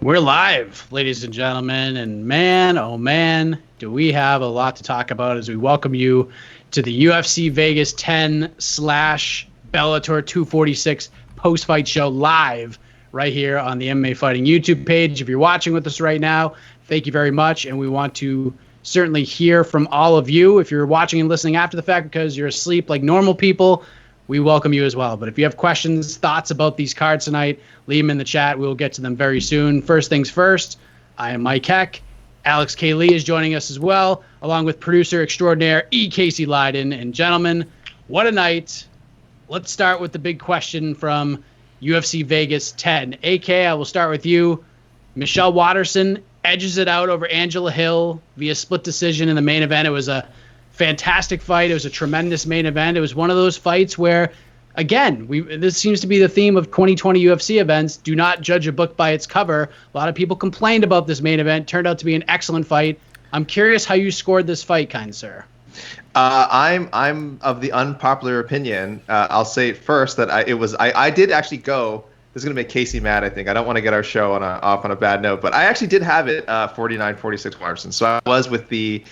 We're live, ladies and gentlemen, and man, oh man, do we have a lot to talk about as we welcome you to the UFC Vegas 10 slash Bellator 246 post-fight show live right here on the MMA Fighting YouTube page. If you're watching with us right now, thank you very much, and we want to certainly hear from all of you. If you're watching and listening after the fact because you're asleep like normal people, we welcome you as well. But if you have questions, thoughts about these cards tonight, leave them in the chat. We will get to them very soon. First things first, I am Mike Heck. Alex K. Lee is joining us as well, along with producer extraordinaire E. Casey Leydon. And gentlemen, what a night. Let's start with the big question from UFC Vegas 10. AK, I will start with you. Michelle Waterson edges it out over Angela Hill via split decision in the main event. It was a fantastic fight. It was a tremendous main event. It was one of those fights where, again, this seems to be the theme of 2020 UFC events. Do not judge a book by its cover. A lot of people complained about this main event. Turned out to be an excellent fight. I'm curious how you scored this fight, kind sir. I'm of the unpopular opinion. I'll say first that I did actually go. This is gonna make Casey mad. I think I don't want to get our show off on a bad note, but I actually did have it 49-46 Waterson. So I was with the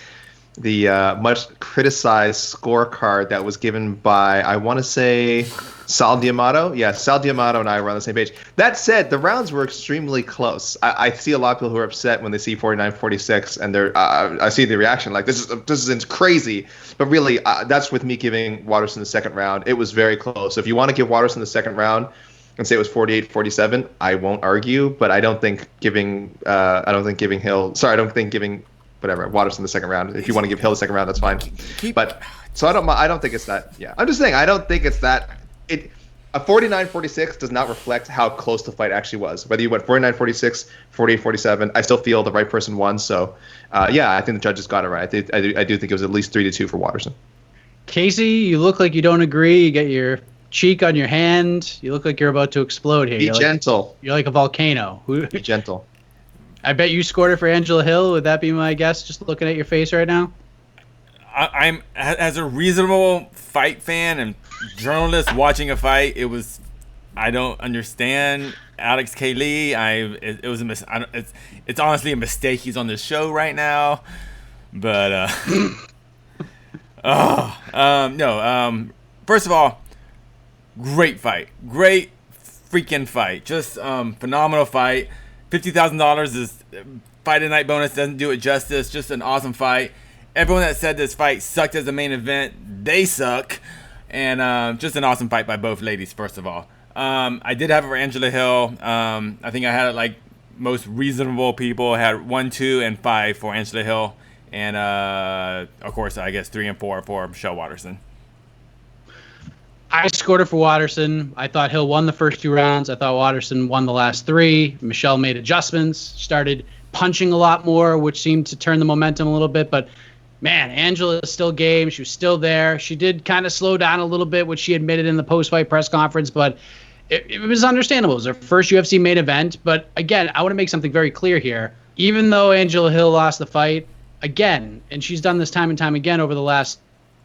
much criticized scorecard that was given by, I want to say, Sal D'Amato. Yeah, Sal D'Amato and I were on the same page. That said, the rounds were extremely close. I see a lot of people who are upset when they see 49-46, and I see the reaction like, this is crazy. But really, that's with me giving Waterson the second round. It was very close. So if you want to give Waterson the second round and say it was 48-47, I won't argue. But I don't think giving Waterson the second round. If you want to give Hill the second round, that's fine. But so I don't think it's that. Yeah, I'm just saying I don't think it's that. A 49-46 does not reflect how close the fight actually was. Whether you went 49-46, 48-47, I still feel the right person won. So yeah, I think the judges got it right. I do think it was at least 3-2 for Waterson. Casey, you look like you don't agree. You get your cheek on your hand. You look like you're about to explode here. Be gentle. You're like a volcano. Be gentle. I bet you scored it for Angela Hill. Would that be my guess, just looking at your face right now? I'm as a reasonable fight fan and journalist watching a fight, I don't understand Alex K. Lee. It's honestly a mistake he's on this show right now. But first of all, great fight. Great freaking fight. Just phenomenal fight. $50,000 is fight of night bonus, doesn't do it justice. Just an awesome fight. Everyone that said this fight sucked as a main event, they suck. And just an awesome fight by both ladies, first of all. I did have it for Angela Hill. I think I had it like most reasonable people. I had 1, 2, and 5 for Angela Hill. And of course, I guess 3 and 4 for Michelle Waterson. I scored it for Waterson. I thought Hill won the first 2 rounds. I thought Waterson won the last 3. Michelle made adjustments, started punching a lot more, which seemed to turn the momentum a little bit. But, man, Angela is still game. She was still there. She did kind of slow down a little bit, which she admitted in the post-fight press conference. But it was understandable. It was her first UFC main event. But, again, I want to make something very clear here. Even though Angela Hill lost the fight, again, and she's done this time and time again over the last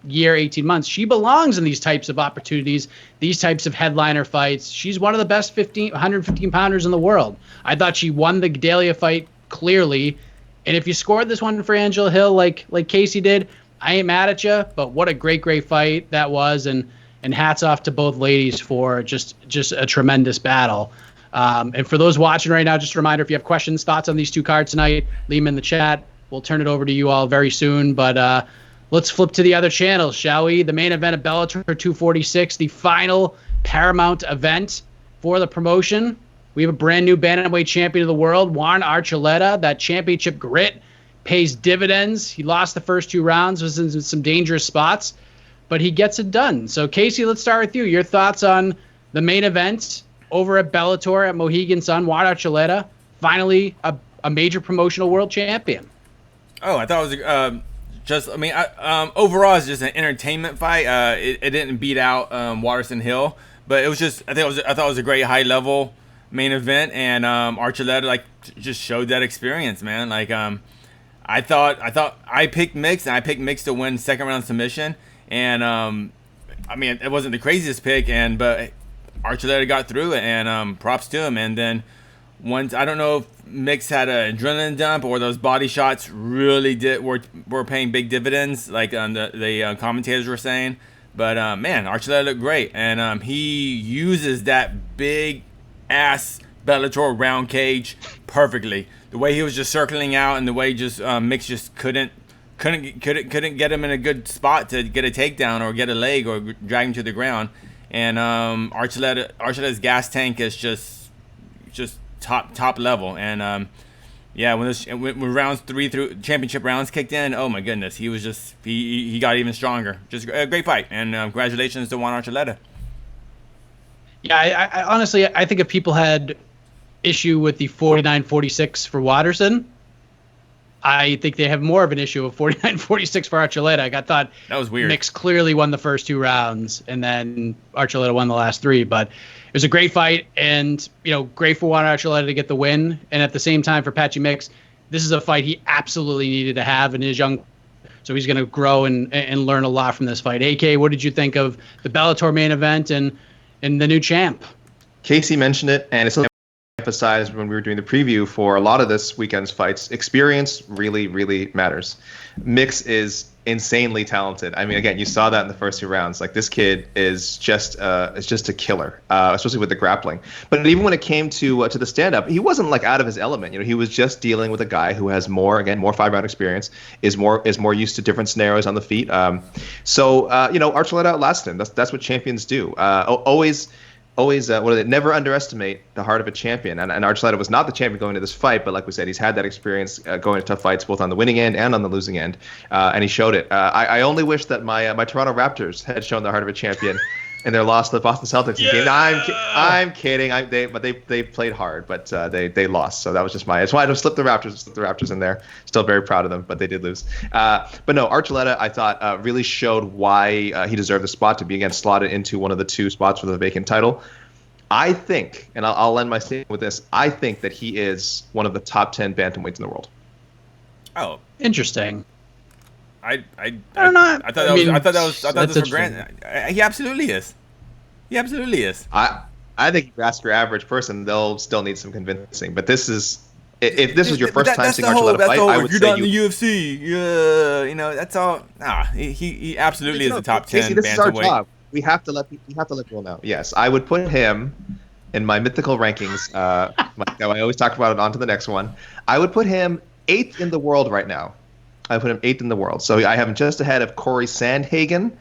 year, 18 months, she belongs in these types of opportunities, these types of headliner fights. She's one of the best 115 pounders in the world. I thought she won the Gadelia fight clearly. And if you scored this one for Angela Hill like Casey did, I ain't mad at you, but what a great fight that was. And hats off to both ladies for just a tremendous battle. And for those watching right now, just a reminder, if you have questions, thoughts on these 2 cards tonight, leave them in the chat. We'll turn it over to you all very soon. But let's flip to the other channels, shall we? The main event of Bellator 246, the final Paramount event for the promotion. We have a brand new bantamweight champion of the world, Juan Archuleta. That championship grit pays dividends. He lost the first 2 rounds, was in some dangerous spots, but he gets it done. So, Casey, let's start with you. Your thoughts on the main event over at Bellator at Mohegan Sun, Juan Archuleta, finally a major promotional world champion. Oh, I thought it was overall it's just an entertainment fight. It didn't beat out Waterson Hill, but it was just I thought it was a great high level main event, and Archuleta just showed that experience, man. I thought I picked mixed, and I picked mixed to win second round submission, and it wasn't the craziest pick, but Archuleta got through it, and props to him. And then once I don't know if Mix had an adrenaline dump or those body shots really were paying big dividends, like the commentators were saying. But man, Archuleta looked great, and he uses that big ass Bellator round cage perfectly. The way he was just circling out, and the way just Mix just couldn't get him in a good spot to get a takedown or get a leg or drag him to the ground. And Archuleta's gas tank is just top level. And yeah, when rounds 3 through championship rounds kicked in, oh my goodness, he was just he got even stronger. Just a great fight, and congratulations to Juan Archuleta. Yeah, I honestly think if people had issue with the 49-46 for Waterson, I think they have more of an issue of 49-46 for Archuleta. I thought that was weird. Mix clearly won the first 2 rounds, and then Archuleta won the last 3. But it was a great fight, and great for Juan Archuleta to get the win. And at the same time, for Patchy Mix, this is a fight he absolutely needed to have in his young. So he's going to grow and learn a lot from this fight. AK, what did you think of the Bellator main event and the new champ? Casey mentioned it, and it's emphasized when we were doing the preview for a lot of this weekend's fights. Experience really, really matters. Mix is insanely talented. I mean, again, you saw that in the first 2 rounds. Like, this kid is just a killer, especially with the grappling. But even when it came to the stand-up, he wasn't like out of his element. He was just dealing with a guy who has more 5-round experience, is more used to different scenarios on the feet. So Archuleta outlasted him. That's what champions do. Always never underestimate the heart of a champion. And Archuleta was not the champion going into this fight, but like we said, he's had that experience going to tough fights both on the winning end and on the losing end, and he showed it. I only wish that my Toronto Raptors had shown the heart of a champion in their loss to the Boston Celtics. Yeah. I'm kidding. They played hard, but they lost. So that was just that's why I just slipped the Raptors in there. Still very proud of them, but they did lose. But no, Archuleta, I thought really showed why he deserved the spot to be again slotted into one of the 2 spots for the vacant title. I think, and I'll end my statement with this, I think that he is one of the top 10 bantamweights in the world. Oh, interesting. I don't know. I thought that was for granted. He absolutely is. I think if you ask your average person, they'll still need some convincing. But this is, if this was your first time seeing Archuleta fight, I would say you're not in the UFC. That's all. He absolutely is the top 10 Casey, this is our bantamweight. job. We have to let people know. Yes, I would put him in my mythical rankings. I always talk about it. On to the next one. I would put him 8th in the world right now. I put him 8th in the world. So I have him just ahead of Corey Sandhagen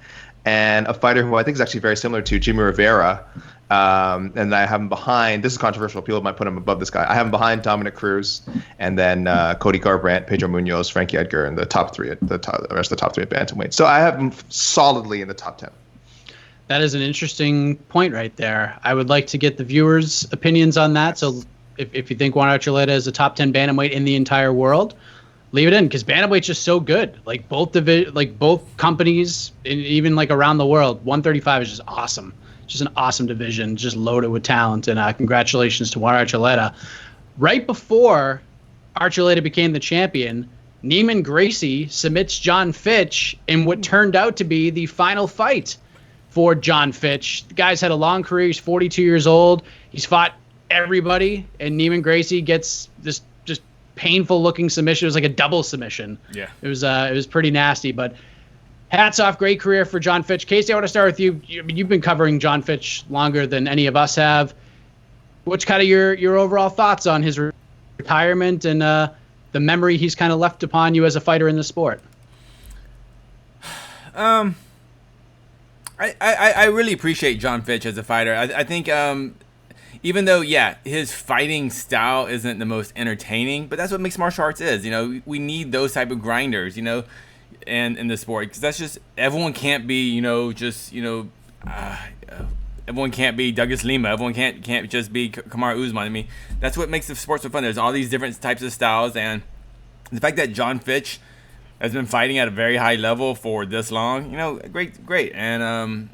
and a fighter who I think is actually very similar to Jimmy Rivera. And I have him behind. This is controversial. People might put him above this guy. I have him behind Dominic Cruz, and then Cody Garbrandt, Pedro Munoz, Frankie Edgar, and the top 3 the rest of the top 3 at bantamweight. So I have him solidly in the top 10. That is an interesting point right there. I would like to get the viewers' opinions on that. So if you think Juan Archuleta is a top 10 bantamweight in the entire world, leave it in, because bantamweight's just so good. Like both companies, and even like around the world, 135 is just awesome. Just an awesome division, just loaded with talent. And congratulations to Juan Archuleta. Right before Archuleta became the champion, Neiman Gracie submits John Fitch in what turned out to be the final fight for John Fitch. The guy's had a long career. He's 42 years old. He's fought everybody, and Neiman Gracie gets this just painful looking submission. It was like a double submission. Yeah. It was pretty nasty, but hats off. Great career for John Fitch. Casey, I want to start with you. You've been covering John Fitch longer than any of us have. What's kind of your overall thoughts on his retirement and the memory he's kind of left upon you as a fighter in the sport? I really appreciate John Fitch as a fighter. I think even though, his fighting style isn't the most entertaining, but that's what mixed martial arts is. We need those type of grinders, and in the sport, because that's just, everyone can't be, everyone can't be Douglas Lima. Everyone can't just be Kamaru Usman. I mean, that's what makes the sport so fun. There's all these different types of styles, and the fact that John Fitch has been fighting at a very high level for this long, great. And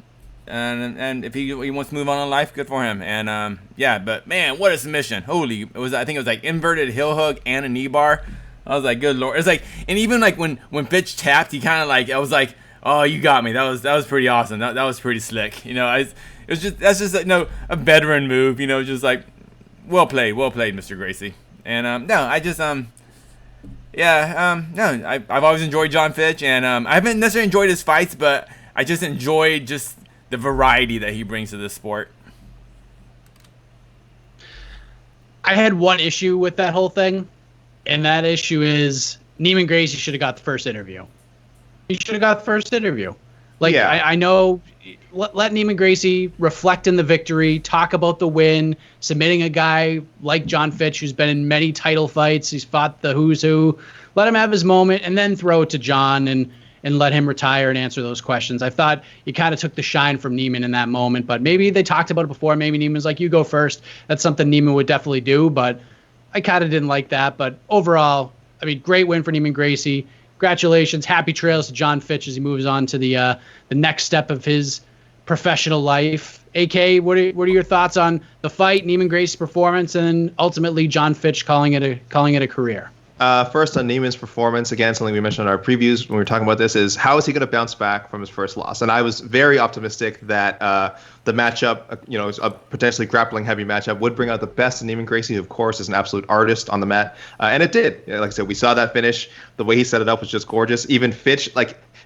if he wants to move on in life, good for him. And but man, what a submission! Holy, I think it was like inverted heel hook and a knee bar. I was like, good lord! It's like, and even like when Fitch tapped, he kind of like, I was like, oh, you got me. That was pretty awesome. That was pretty slick. That's just a veteran move. Just like well played, Mr. Gracie. And no, I just no, I've always enjoyed John Fitch, and I haven't necessarily enjoyed his fights, but I just enjoy just the variety that he brings to this sport. I had one issue with that whole thing, and that issue is Neiman Gracie should have got the first interview. He should have got the first interview. Like, yeah. I know, let Neiman Gracie reflect in the victory, talk about the win, submitting a guy like John Fitch, who's been in many title fights. He's fought the who's who. Let him have his moment, and then throw it to John and let him retire and answer those questions. I thought he kind of took the shine from Neiman in that moment, but maybe they talked about it before. Maybe Neiman's like, you go first. That's something Neiman would definitely do, but I kind of didn't like that. But overall, I mean, great win for Neiman Gracie. Congratulations. Happy trails to John Fitch as he moves on to the next step of his professional life. AK, what are your thoughts on the fight, Neiman Gracie's performance, and ultimately John Fitch calling it a career? First on Neiman's performance, again, something we mentioned in our previews when we were talking about this is how is he going to bounce back from his first loss? And I was very optimistic that the matchup, a potentially grappling heavy matchup, would bring out the best in Neiman Gracie, who of course is an absolute artist on the mat, and it did. Like I said, we saw that finish. The way he set it up was just gorgeous. Even Fitch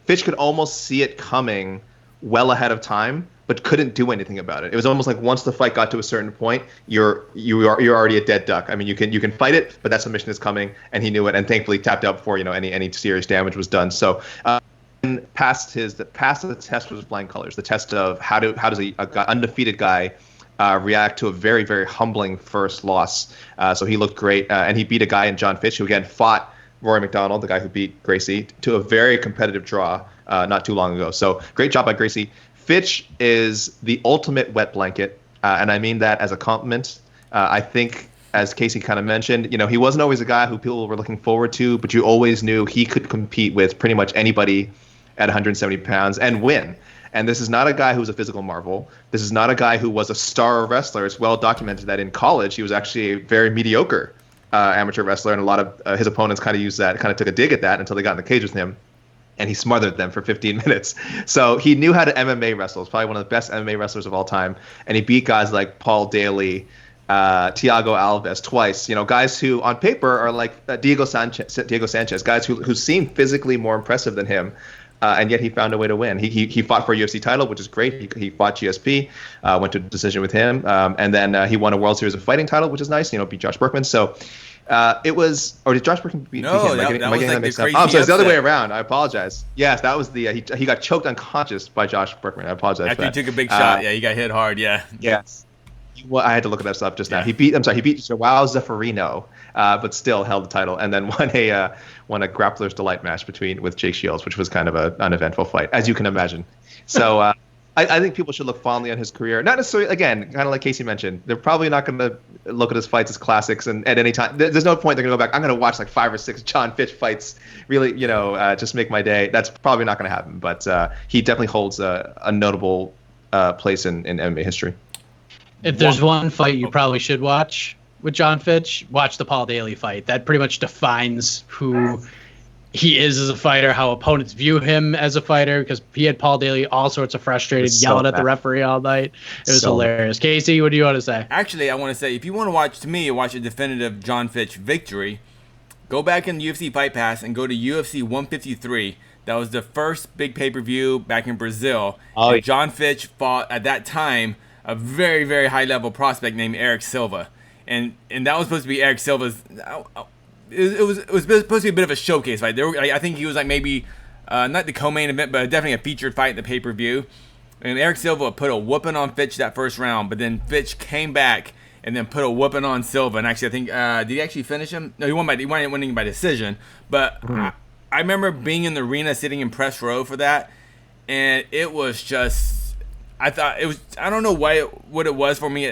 could almost see it coming well ahead of time, but couldn't do anything about it. It was almost like once the fight got to a certain point, you're already a dead duck. I mean, you can fight it, but that submission is coming, and he knew it, and thankfully tapped out before any serious damage was done. So, past the test was flying colors. The test of how does a undefeated guy react to a very, very humbling first loss. So he looked great, and he beat a guy in John Fitch, who again fought Rory McDonald, the guy who beat Gracie, to a very competitive draw not too long ago. So great job by Gracie. Fitch is the ultimate wet blanket, and I mean that as a compliment. I think, as Casey kind of mentioned, he wasn't always a guy who people were looking forward to, but you always knew he could compete with pretty much anybody at 170 pounds and win. And this is not a guy who's a physical marvel. This is not a guy who was a star wrestler. It's well documented that in college he was actually a very mediocre amateur wrestler, and a lot of his opponents kind of took a dig at that until they got in the cage with him. And he smothered them for 15 minutes. So he knew how to MMA wrestle. He's probably one of the best MMA wrestlers of all time. And he beat guys like Paul Daly, Thiago Alves twice. Guys who on paper are like Diego Sanchez, guys who seem physically more impressive than him. And yet he found a way to win. He fought for a UFC title, which is great. He fought GSP, went to a decision with him. And then he won a World Series of Fighting title, which is nice. Beat Josh Berkman. So it was, or did Josh Berkman beat him? No, that was like the crazy so it's the other way around. I apologize. Yes, that was he got choked unconscious by Josh Berkman. I apologize. After he took a big shot, he got hit hard. Yeah. Yes. Well, I had to look at that stuff just now. He beat Joao Zaffarino, but still held the title, and then won a Grappler's Delight match with Jake Shields, which was kind of an uneventful fight, as you can imagine. So I think people should look fondly on his career. Not necessarily, again, kind of like Casey mentioned, they're probably not going to look at his fights as classics, and at any time, there's no point they're going to go back, I'm going to watch like 5 or 6 John Fitch fights, really, just make my day. That's probably not going to happen, but he definitely holds a notable place in MMA history. If there's one fight you probably should watch with John Fitch, watch the Paul Daly fight. That pretty much defines who he is as a fighter, how opponents view him as a fighter, because he had Paul Daly all sorts of frustrated, yelling at the referee all night. It was hilarious. Casey, what do you want to say? Actually, I want to say, if you want to watch a definitive John Fitch victory, go back in the UFC Fight Pass and go to UFC 153. That was the first big pay-per-view back in Brazil. And John Fitch fought, at that time, a very, very high-level prospect named Eric Silva. And that was supposed to be Eric Silva's... It was supposed to be a bit of a showcase fight. I think he was like maybe not the co-main event, but definitely a featured fight in the pay-per-view. And Eric Silva put a whooping on Fitch that first round, but then Fitch came back and then put a whooping on Silva. And actually, I think did he actually finish him? No, he won winning by decision. But I remember being in the arena, sitting in press row for that, and it was just. I thought it was. I don't know what it was for me.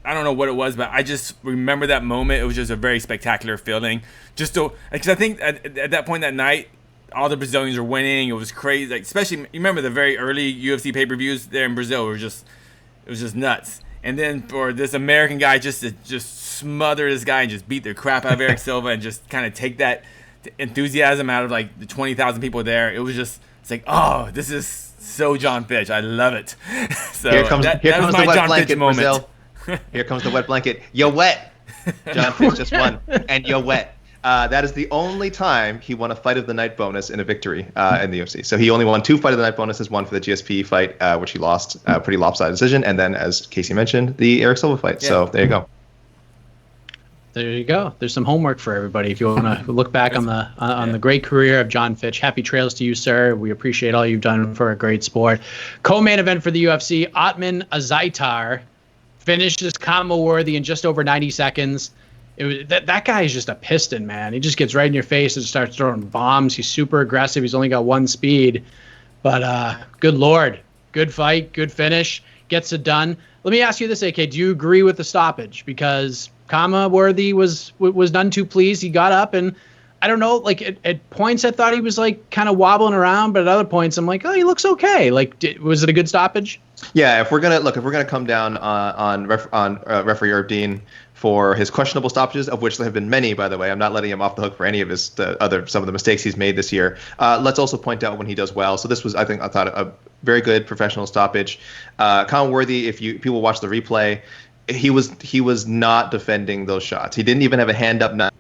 I don't know what it was, but I just remember that moment. It was just a very spectacular feeling. Because I think at that point that night, all the Brazilians were winning. It was crazy. Like, especially, you remember the very early UFC pay-per-views there in Brazil. It was just nuts. And then for this American guy just to smother this guy and just beat the crap out of Eric Silva and just kind of take that enthusiasm out of like the 20,000 people there. It was just, it's like, oh, this is so John Fitch. I love it. So here comes that the was my wet John blanket, Fitch moment. Brazil. Here comes the wet blanket. You're wet. John Fitch just won, and you're wet. That is the only time he won a fight of the night bonus in a victory in the UFC. So he only won 2 fight of the night bonuses, one for the GSP fight, which he lost, pretty lopsided decision, and then, as Casey mentioned, the Eric Silva fight. Yeah. So there you go. There you go. There's some homework for everybody. If you want to look back on the great career of John Fitch, happy trails to you, sir. We appreciate all you've done for a great sport. Co-main event for the UFC, Otman Azaitar finishes Kama Worthy in just over 90 seconds. It was that guy is just a piston, man. He just gets right in your face and starts throwing bombs. He's super aggressive. He's only got 1 speed. But good Lord. Good fight. Good finish. Gets it done. Let me ask you this, AK. Do you agree with the stoppage? Because Kama Worthy was none too pleased. He got up, and I don't know, like at points I thought he was like kind of wobbling around, but at other points I'm like, oh, he looks okay. Like, was it a good stoppage? Yeah, if we're gonna come down on referee Herb Dean for his questionable stoppages, of which there have been many, by the way. I'm not letting him off the hook for any of some of the mistakes he's made this year. Let's also point out when he does well. So this was, I thought a very good professional stoppage. Kama Worthy, if people watch the replay, he was not defending those shots. He didn't even have a hand up, not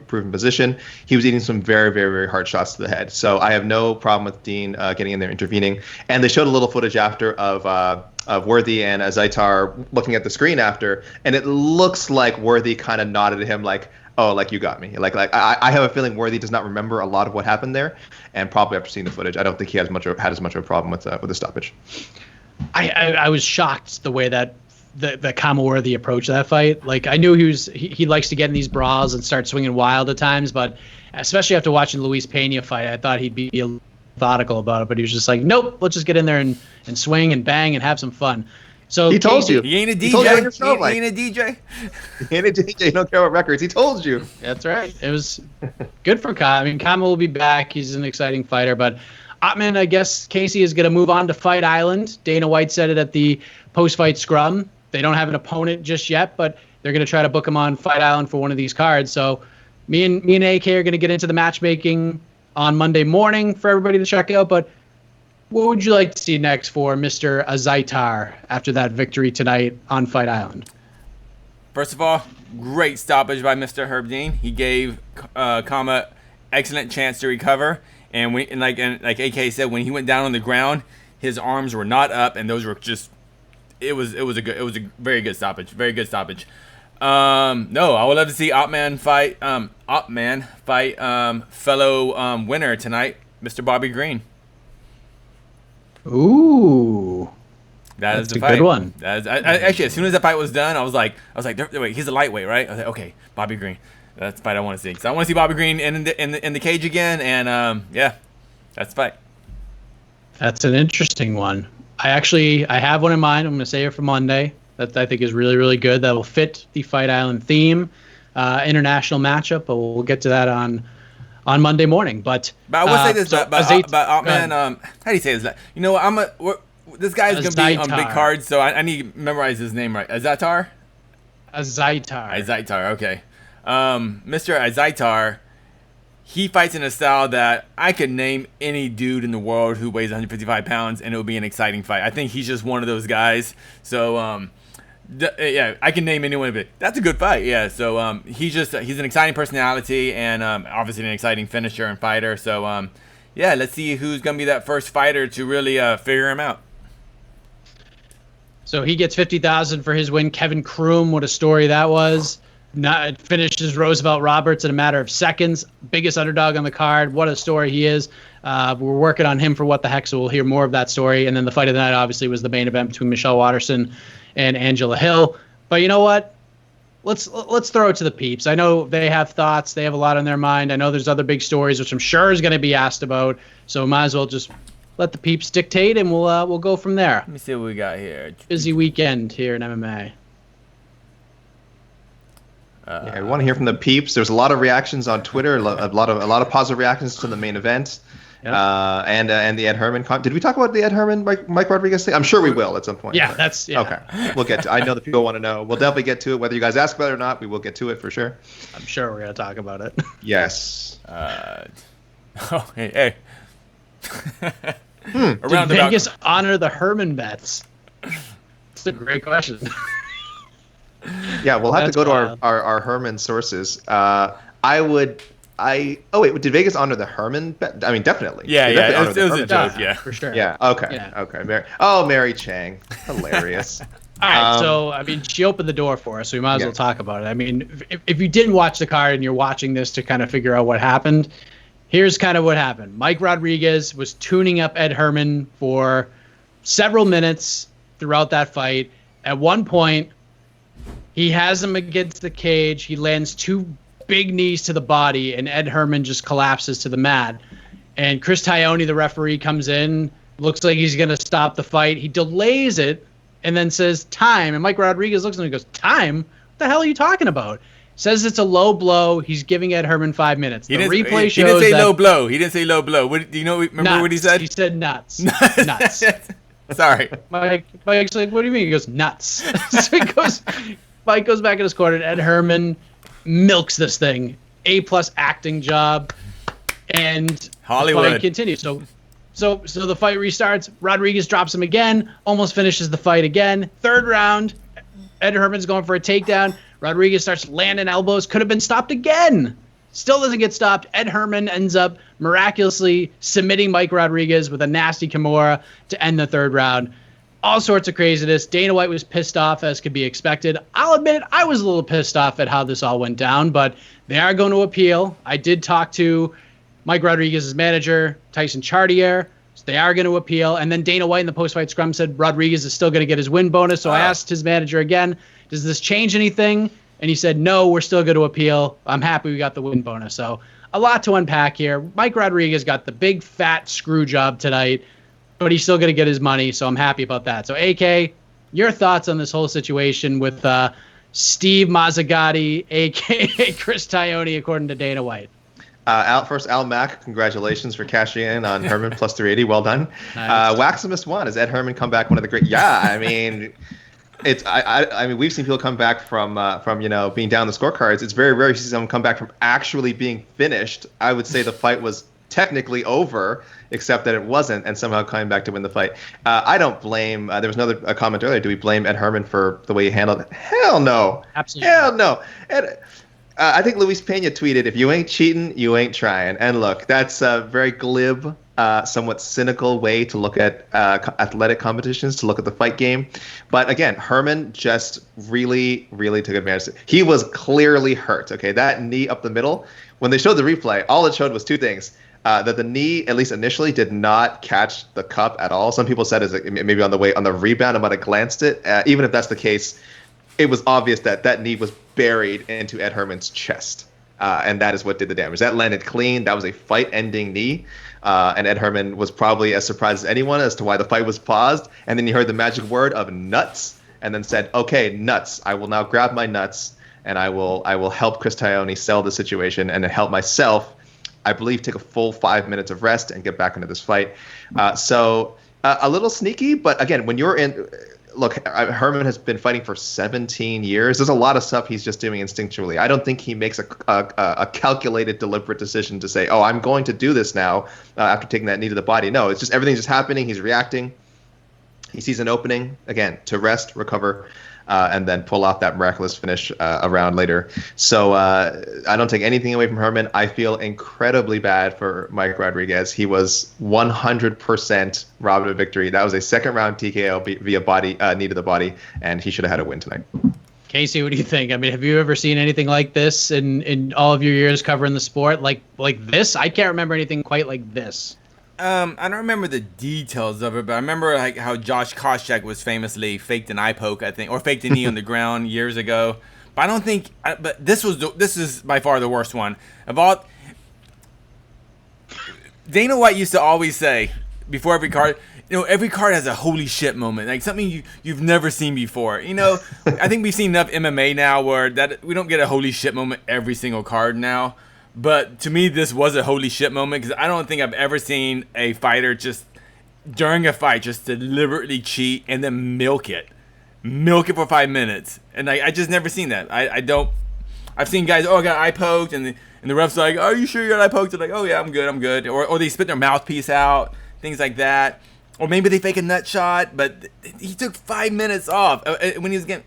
proven position. He was eating some very, very, very hard shots to the head. So I have no problem with Dean getting in there, intervening. And they showed a little footage after of Worthy and Azaitar looking at the screen after, and it looks like Worthy kind of nodded at him like, oh, like you got me. Like I have a feeling Worthy does not remember a lot of what happened there, and probably after seeing the footage, I don't think he had as much of a problem with the stoppage. I was shocked the way that the Kama Worthy approached that fight. Like, I knew he likes to get in these brawls and start swinging wild at times, but especially after watching the Luis Pena fight, I thought he'd be methodical about it, but he was just like, nope, let's just get in there and swing and bang and have some fun. So he told you. He ain't a DJ. He ain't a DJ. He ain't a DJ. He don't care about records. He told you. That's right. It was good for Kama. I mean, Kama will be back. He's an exciting fighter, but Otman, I guess Casey is going to move on to Fight Island. Dana White said it at the post-fight scrum. They don't have an opponent just yet, but they're going to try to book him on Fight Island for one of these cards. So me and AK are going to get into the matchmaking on Monday morning for everybody to check out. But what would you like to see next for Mr. Azaitar after that victory tonight on Fight Island? First of all, great stoppage by Mr. Herb Dean. He gave Kama excellent chance to recover, and like AK said, when he went down on the ground, his arms were not up, and those were just. It was a very good stoppage. Very good stoppage. No, I would love to see Otman fight fellow winner tonight, Mr. Bobby Green. Ooh, that's a good one. Actually, as soon as that fight was done, I was like, wait, he's a lightweight, right? I was like, okay, Bobby Green. That's the fight I want to see. So I want to see Bobby Green in the cage again, and yeah, that's the fight. That's an interesting one. I have one in mind. I'm going to say it for Monday. That I think is really, really good. That'll fit the Fight Island theme, international matchup. But we'll get to that on Monday morning. But I will say this about Otman. How do you say this? You know what? This guy's going to be on big cards, so I need to memorize his name right. Azaitar. Okay. Mr. Azaitar. He fights in a style that I could name any dude in the world who weighs 155 pounds, and it would be an exciting fight. I think he's just one of those guys. So, yeah, I can name anyone of it. That's a good fight, yeah. So, he's an exciting personality and obviously an exciting finisher and fighter. So, yeah, let's see who's going to be that first fighter to really figure him out. So he gets $50,000 for his win. Kevin Kroom, what a story that was. Finishes Roosevelt Roberts in a matter of seconds. Biggest underdog on the card. What a story he is. We're working on him for What the Heck, so we'll hear more of that story. And then the fight of the night, obviously, was the main event between Michelle Waterson and Angela Hill. But you know what? Let's throw it to the peeps. I know they have thoughts. They have a lot on their mind. I know there's other big stories, which I'm sure is going to be asked about. So might as well just let the peeps dictate, and we'll go from there. Let me see what we got here. Busy weekend here in MMA. Yeah, we want to hear from the peeps. There's a lot of reactions on Twitter, a lot of positive reactions to the main event, and the Ed Herman. Did we talk about the Ed Herman Mike Rodriguez thing? I'm sure we will at some point. Yeah, okay. We'll get to. I know that people want to know. We'll definitely get to it, whether you guys ask about it or not. We will get to it for sure. I'm sure we're gonna talk about it. Yes. Hey. Did Vegas honor the Herman bets? That's a great question. Yeah, we'll have to That's go to wild. our Herman sources. Oh wait, did Vegas honor the Herman bet? I mean, definitely. Yeah, They yeah, definitely it honored was, the it was a Herman joke, bet. yeah. For sure. Yeah. Okay. Yeah. Okay. Mary Chang, hilarious. All right, Um, so I mean, she opened the door for us, so we might as Yeah. well talk about it. I mean, if you didn't watch the card and you're watching this to kind of figure out what happened, here's kind of what happened. Mike Rodriguez was tuning up Ed Herman for several minutes throughout that fight. At one point, he has him against the cage. He lands two big knees to the body, and Ed Herman just collapses to the mat. And Chris Tione, the referee, comes in, looks like he's going to stop the fight. He delays it and then says, time. And Mike Rodriguez looks at him and goes, time? What the hell are you talking about? Says it's a low blow. He's giving Ed Herman 5 minutes. The replay shows he didn't say that low blow. He didn't say low blow. What, do you know? Remember nuts. what he said? He said nuts. Nuts. Sorry. Mike's like, what do you mean? He goes, nuts. So Mike goes back in his corner, and Ed Herman milks this thing. A+ acting job. And Hollywood. the fight continues. So the fight restarts. Rodriguez drops him again, almost finishes the fight again. Third round, Ed Herman's going for a takedown. Rodriguez starts landing elbows. Could have been stopped again. Still doesn't get stopped. Ed Herman ends up miraculously submitting Mike Rodriguez with a nasty Kimura to end the third round. All sorts of craziness. Dana White was pissed off, as could be expected. I'll admit I was a little pissed off at how this all went down, but they are going to appeal. I did talk to Mike Rodriguez's manager, Tyson Chartier. So they are going to appeal. And then Dana White in the post-fight scrum said Rodriguez is still going to get his win bonus. So I asked his manager again, does this change anything? And he said, no, we're still going to appeal. I'm happy we got the win bonus. So a lot to unpack here. Mike Rodriguez got the big fat screw job tonight, but he's still going to get his money. So I'm happy about that. So AK, your thoughts on this whole situation with Steve Mazzagatti, aka Chris Tione, according to Dana White? Al Mack, congratulations for cashing in on Herman plus 380. Well done. Nice. Waximus won. Has Ed Herman come back one of the great? Yeah, I mean, I mean, we've seen people come back from being down the scorecards. It's very rare to see someone come back from actually being finished. I would say the fight was technically over, except that it wasn't, and somehow coming back to win the fight. I don't blame. There was another comment earlier. Do we blame Ed Herman for the way he handled it? Hell no. Absolutely. Hell no. I think Luis Pena tweeted, if you ain't cheating, you ain't trying. And look, that's a very glib, somewhat cynical way to look at athletic competitions, to look at the fight game. But again, Herman just really, really took advantage. He was clearly hurt. Okay, that knee up the middle, when they showed the replay, all it showed was two things. That the knee, at least initially, did not catch the cup at all. Some people said maybe on the rebound, I might have glanced it. Even if that's the case, it was obvious that that knee was buried into Ed Herman's chest. And that is what did the damage. That landed clean. That was a fight-ending knee. And Ed Herman was probably as surprised as anyone as to why the fight was paused. And then he heard the magic word of nuts and then said, okay, nuts. I will now grab my nuts and I will help Chris Tione sell the situation and then help myself, I believe, take a full 5 minutes of rest and get back into this fight. So a little sneaky, but again, when you're in... Look, Herman has been fighting for 17 years. There's a lot of stuff he's just doing instinctually. I don't think he makes a calculated, deliberate decision to say, oh, I'm going to do this now after taking that knee to the body. No, it's just everything's just happening. He's reacting. He sees an opening, again, to rest, recover, and then pull off that miraculous finish a round later. So I don't take anything away from Herman. I feel incredibly bad for Mike Rodriguez. He was 100% robbed of a victory. That was a second-round TKO via body knee to the body, and he should have had a win tonight. Casey, what do you think? I mean, have you ever seen anything like this in all of your years covering the sport? Like this? I can't remember anything quite like this. I don't remember the details of it, but I remember like how Josh Koscheck was famously faked an eye poke, I think, or faked a knee on the ground years ago. But I don't think. But this is by far the worst one of all. Dana White used to always say before every card, every card has a holy shit moment, like something you've never seen before. I think we've seen enough MMA now where that we don't get a holy shit moment every single card now. But to me, this was a holy shit moment because I don't think I've ever seen a fighter just during a fight just deliberately cheat and then milk it for 5 minutes. And I just never seen that. I don't. I've seen guys, I got eye poked, and the ref's like, are you sure you got eye poked? They're like, oh yeah, I'm good. Or they spit their mouthpiece out, things like that. Or maybe they fake a nut shot, but he took 5 minutes off when he was getting.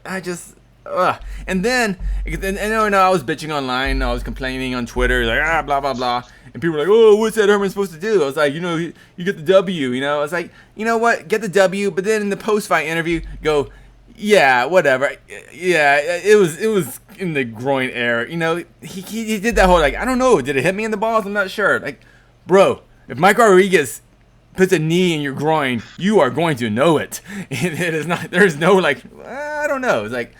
And then, and I was bitching online. I was complaining on Twitter, like, blah, blah, blah. And people were like, oh, what's Ed Herman supposed to do? I was like, you get the W, I was like, you know what? Get the W. But then in the post-fight interview, go, yeah, whatever. Yeah, it was in the groin area. He did that whole, like, I don't know. Did it hit me in the balls? I'm not sure. Like, bro, if Mike Rodriguez puts a knee in your groin, you are going to know it. It is not. There's no like. I don't know. It's like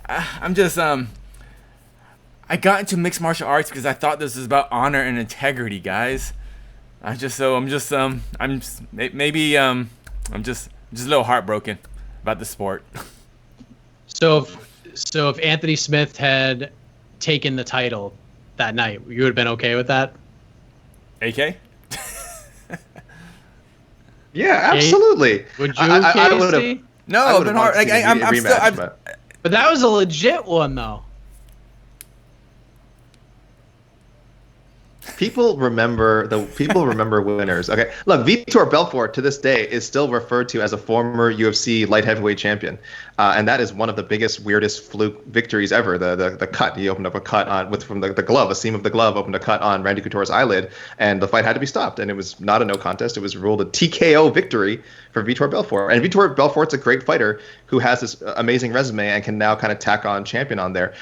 I'm just I got into mixed martial arts because I thought this was about honor and integrity, guys. I'm just a little heartbroken about the sport. So if Anthony Smith had taken the title that night, you would have been okay with that? AK? Yeah, absolutely. Would you? I would have. No, it's been hard. Like But that was a legit one, though. People remember winners. Okay, look, Vitor Belfort to this day is still referred to as a former UFC light heavyweight champion, and that is one of the biggest, weirdest fluke victories ever. The cut, he opened up a cut from the glove, a seam of the glove opened a cut on Randy Couture's eyelid, and the fight had to be stopped, and it was not a no contest. It was ruled a TKO victory for Vitor Belfort, and Vitor Belfort's a great fighter who has this amazing resume and can now kind of tack on champion on there.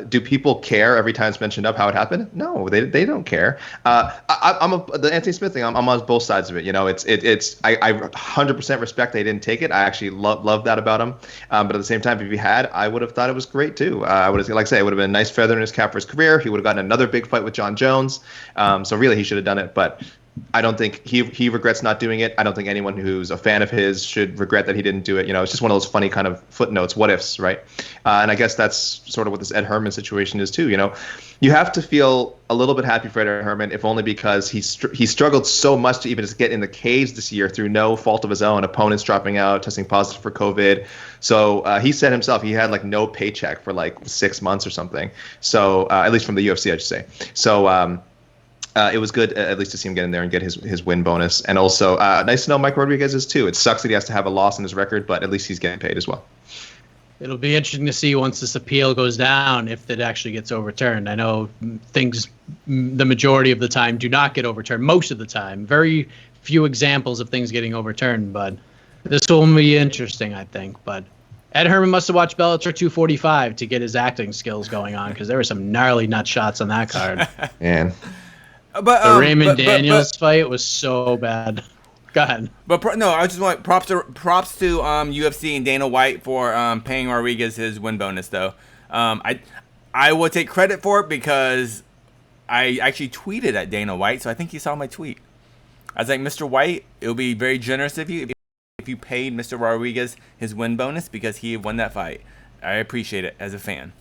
Do people care every time it's mentioned up how it happened? No, they don't care. The Anthony Smith thing. I'm on both sides of it. I 100% respect they didn't take it. I actually love that about him. But at the same time, if he had, I would have thought it was great too. I would have, like I say, it would have been a nice feather in his cap for his career. He would have gotten another big fight with John Jones. So really, he should have done it. But I don't think he regrets not doing it. I don't think anyone who's a fan of his should regret that he didn't do it. It's just one of those funny kind of footnotes, what ifs, right? And I guess that's sort of what this Ed Herman situation is too. You have to feel a little bit happy for Ed Herman, if only because he struggled so much to even just get in the cage this year through no fault of his own. Opponents dropping out, testing positive for COVID. So he said himself he had like no paycheck for like 6 months or something. So at least from the UFC, I should say. So. It was good at least to see him get in there and get his win bonus. And also, nice to know Mike Rodriguez is too. It sucks that he has to have a loss in his record, but at least he's getting paid as well. It'll be interesting to see once this appeal goes down if it actually gets overturned. I know things the majority of the time do not get overturned. Most of the time. Very few examples of things getting overturned, but this will be interesting, I think. But Ed Herman must have watched Bellator 245 to get his acting skills going on because there were some gnarly nut shots on that card. Man. But the Raymond Daniels fight was so bad. Go ahead. I just want props to UFC and Dana White for paying Rodriguez his win bonus though. I will take credit for it because I actually tweeted at Dana White, so I think he saw my tweet. I was like, Mr. White, it would be very generous of you if you paid Mr. Rodriguez his win bonus because he won that fight. I appreciate it as a fan.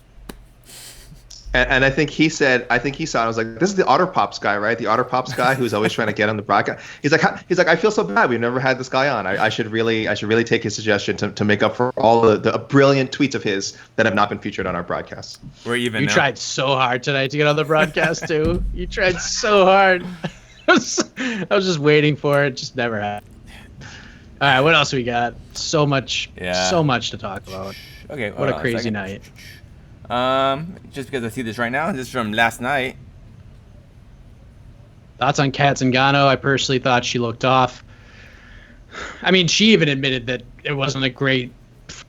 And I think he saw it. I was like, this is the Otter Pops guy, right? The Otter Pops guy who's always trying to get on the broadcast. He's like, I feel so bad. We've never had this guy on. I should really take his suggestion to make up for all the brilliant tweets of his that have not been featured on our broadcast. You tried so hard tonight to get on the broadcast too. You tried so hard. I was just waiting for it. Just never happened. All right, what else we got? So much to talk about. Okay, what a crazy night. Just because I see this right now, this is from last night. Thoughts on Kat Zingano? I personally thought she looked off. I mean, she even admitted that it wasn't a great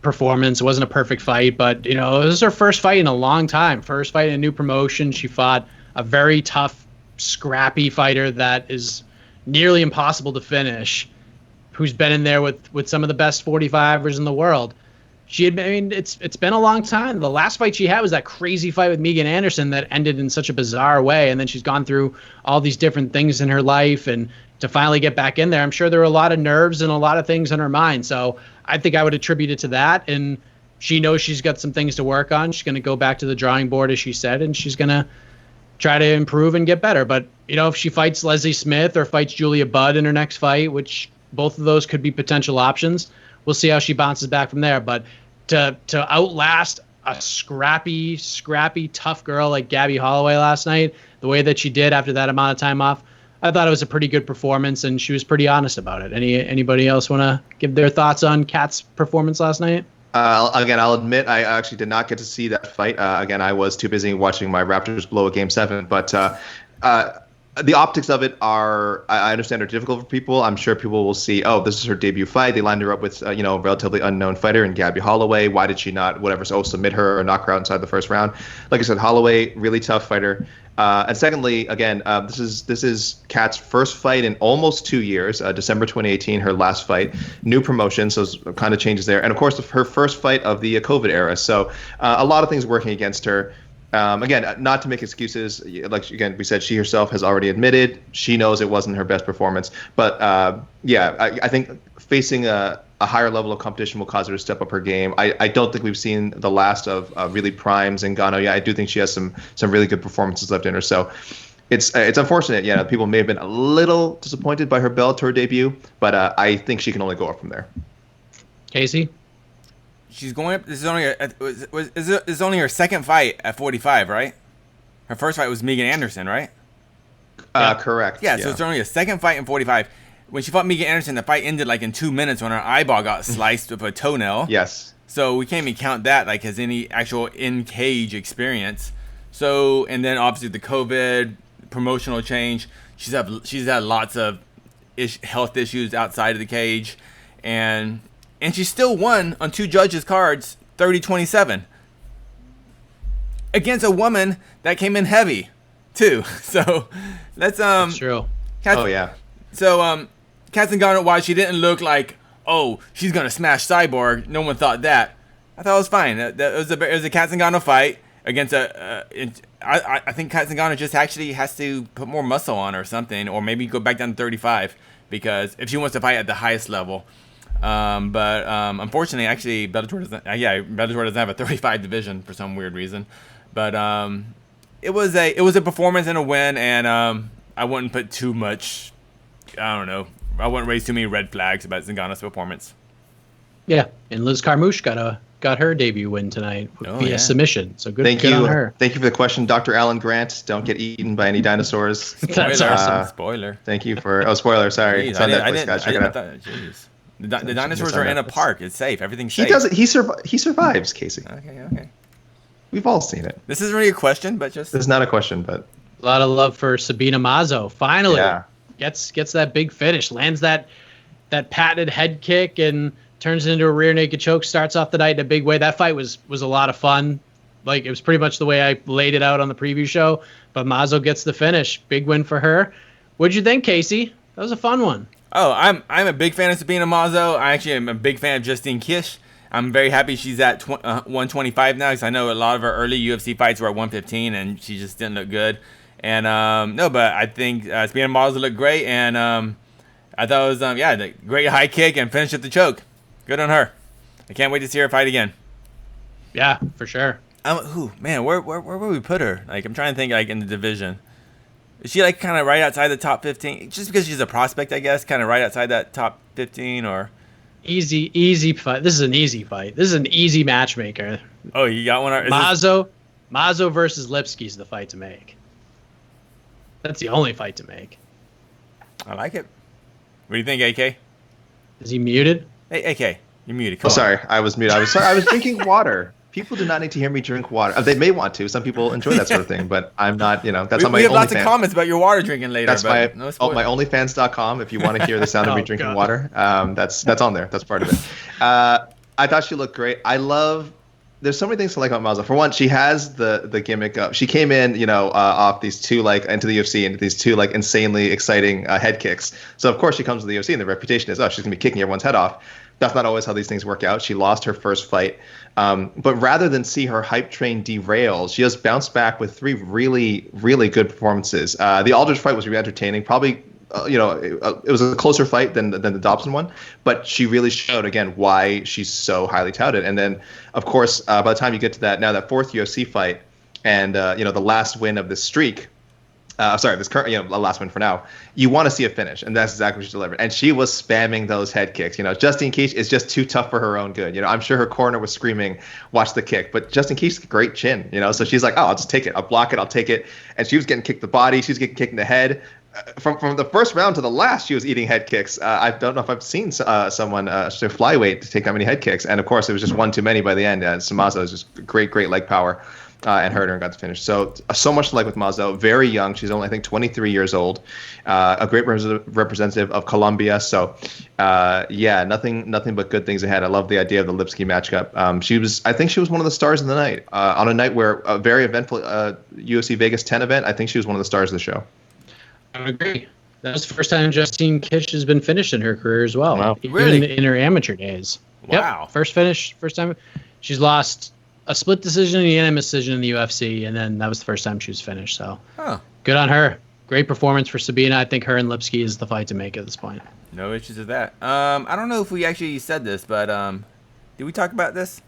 performance. It wasn't a perfect fight, but it was her first fight in a long time. First fight in a new promotion. She fought a very tough, scrappy fighter that is nearly impossible to finish, who's been in there with some of the best 45ers in the world. It's been a long time. The last fight she had was that crazy fight with Megan Anderson that ended in such a bizarre way, and then she's gone through all these different things in her life, and to finally get back in there, I'm sure there were a lot of nerves and a lot of things in her mind. So I think I would attribute it to that, and she knows she's got some things to work on. She's going to go back to the drawing board, as she said, and she's going to try to improve and get better. But, if she fights Leslie Smith or fights Julia Budd in her next fight, which both of those could be potential options, we'll see how she bounces back from there. But to outlast a scrappy, tough girl like Gabby Holloway last night, the way that she did after that amount of time off, I thought it was a pretty good performance, and she was pretty honest about it. Anybody else want to give their thoughts on Kat's performance last night? Again, I'll admit I actually did not get to see that fight. Again, I was too busy watching my Raptors blow a Game 7. But the optics of it I understand, are difficult for people. I'm sure people will see, oh, this is her debut fight. They lined her up with, a relatively unknown fighter in Gabby Holloway. Why did she not, submit her or knock her out inside the first round? Like I said, Holloway, really tough fighter. And secondly, again, this is Kat's first fight in almost 2 years. December 2018, her last fight. New promotion, so it kind of changes there. And of course, her first fight of the COVID era. So a lot of things working against her. Again, not to make excuses. We said, she herself has already admitted she knows it wasn't her best performance. But I think facing a higher level of competition will cause her to step up her game. I don't think we've seen the last of really prime Zingano. Yeah, I do think she has some really good performances left in her. So it's unfortunate. Yeah, people may have been a little disappointed by her Bellator debut, but I think she can only go up from there. Casey? She's going up. This is only her second fight at 45, right? Her first fight was Megan Anderson, right? Correct. Yeah, so it's only a second fight in 45. When she fought Megan Anderson, the fight ended like in 2 minutes when her eyeball got sliced with a toenail. Yes. So we can't even count that like as any actual in-cage experience. So, and then obviously the COVID, promotional change. She's had lots of health issues outside of the cage, and she still won on 2 judges' cards, 30-27, against a woman that came in heavy, too. So that's true. Oh yeah. So Kat Zingano, while she didn't look like, oh, she's gonna smash Cyborg, no one thought that. I thought it was fine. It was a Kat Zingano fight against I think Kat Zingano just actually has to put more muscle on or something, or maybe go back down to 35, because if she wants to fight at the highest level. But unfortunately, actually, Bellator doesn't have a 35 division for some weird reason. But it was a performance and a win, and I wouldn't put too much. I don't know. I wouldn't raise too many red flags about Zingano's performance. Yeah, and Liz Carmouche got her debut win tonight via submission. So good on her. Thank you for the question, Dr. Alan Grant. Don't get eaten by any dinosaurs. That's awesome. Spoiler. Thank you for. Spoiler. Sorry. Jeez, it's on Netflix, guys. Check it out. Jeez. The dinosaurs are in a park. It's safe. Everything's safe. He does it. He survives, Casey. Okay. We've all seen it. This isn't really a question, but just. This is not a question, but. A lot of love for Sabina Mazo. Finally, yeah. gets that big finish, lands that patented head kick, and turns it into a rear naked choke. Starts off the night in a big way. That fight was a lot of fun. Like, it was pretty much the way I laid it out on the preview show. But Mazo gets the finish. Big win for her. What'd you think, Casey? That was a fun one. Oh, I'm a big fan of Sabina Mazo. I actually am a big fan of Justine Kish. I'm very happy she's at 125 now, because I know a lot of her early UFC fights were at 115, and she just didn't look good. And but I think Sabina Mazo looked great, and I thought it was the great high kick and finish at the choke. Good on her. I can't wait to see her fight again. Yeah, for sure. Where would we put her? Like, I'm trying to think, like, in the division. Is she like kind of right outside the top 15? Just because she's a prospect, I guess, kind of right outside that top 15, or easy fight. This is an easy fight. This is an easy matchmaker. Oh, you got one. Mazo versus Lipsky is the fight to make. That's the only fight to make. I like it. What do you think, AK? Is he muted? Hey, AK, you're muted. Come on. Sorry, I was muted. I was drinking water. People do not need to hear me drink water. They may want to. Some people enjoy that sort of thing, but I'm not. That's on my OnlyFans. We have lots of comments about your water drinking later. That's my OnlyFans.com. If you want to hear the sound of me drinking water, that's on there. That's part of it. I thought she looked great. There's so many things to like about Mazo. For one, she has the gimmick of, she came in, off these two, into the UFC, into these two, insanely exciting head kicks. So, of course, she comes to the UFC, and the reputation is, she's going to be kicking everyone's head off. That's not always how these things work out. She lost her first fight. But rather than see her hype train derail, she just bounced back with 3 really, really good performances. The Aldridge fight was really entertaining. Probably, it was a closer fight than the Dobson one, but she really showed, again, why she's so highly touted. And then, of course, by the time you get to that 4th UFC fight and, the last win of this streak, this current, last win for now, you want to see a finish, and that's exactly what she delivered. And she was spamming those head kicks. Justine Kish is just too tough for her own good. I'm sure her corner was screaming, "Watch the kick!" But Justine Kish has a great chin. So she's like, "Oh, I'll just take it. I'll block it. I'll take it." And she was getting kicked in the body. She was getting kicked in the head. from the first round to the last, she was eating head kicks. I don't know if I've seen someone flyweight to take that many head kicks, and of course it was just one too many by the end. Samazo was just great leg power, and hurt her and got to finish. So much to like with Mazo. Very young. She's only, I think, 23 years old. A great representative of Colombia. So nothing but good things ahead. I love the idea of the Lipsky matchup. I think she was one of the stars of the night on a night where a very eventful UFC Vegas 10 event. I think she was one of the stars of the show. I agree. That was the first time Justine Kish has been finished in her career as well. Wow. Really? In her amateur days. Wow. Yep. First time. She's lost a split decision and a unanimous decision in the UFC, and then that was the first time she was finished. So good on her. Great performance for Sabina. I think her and Lipsky is the fight to make at this point. No issues with that. I don't know if we actually said this, but did we talk about this?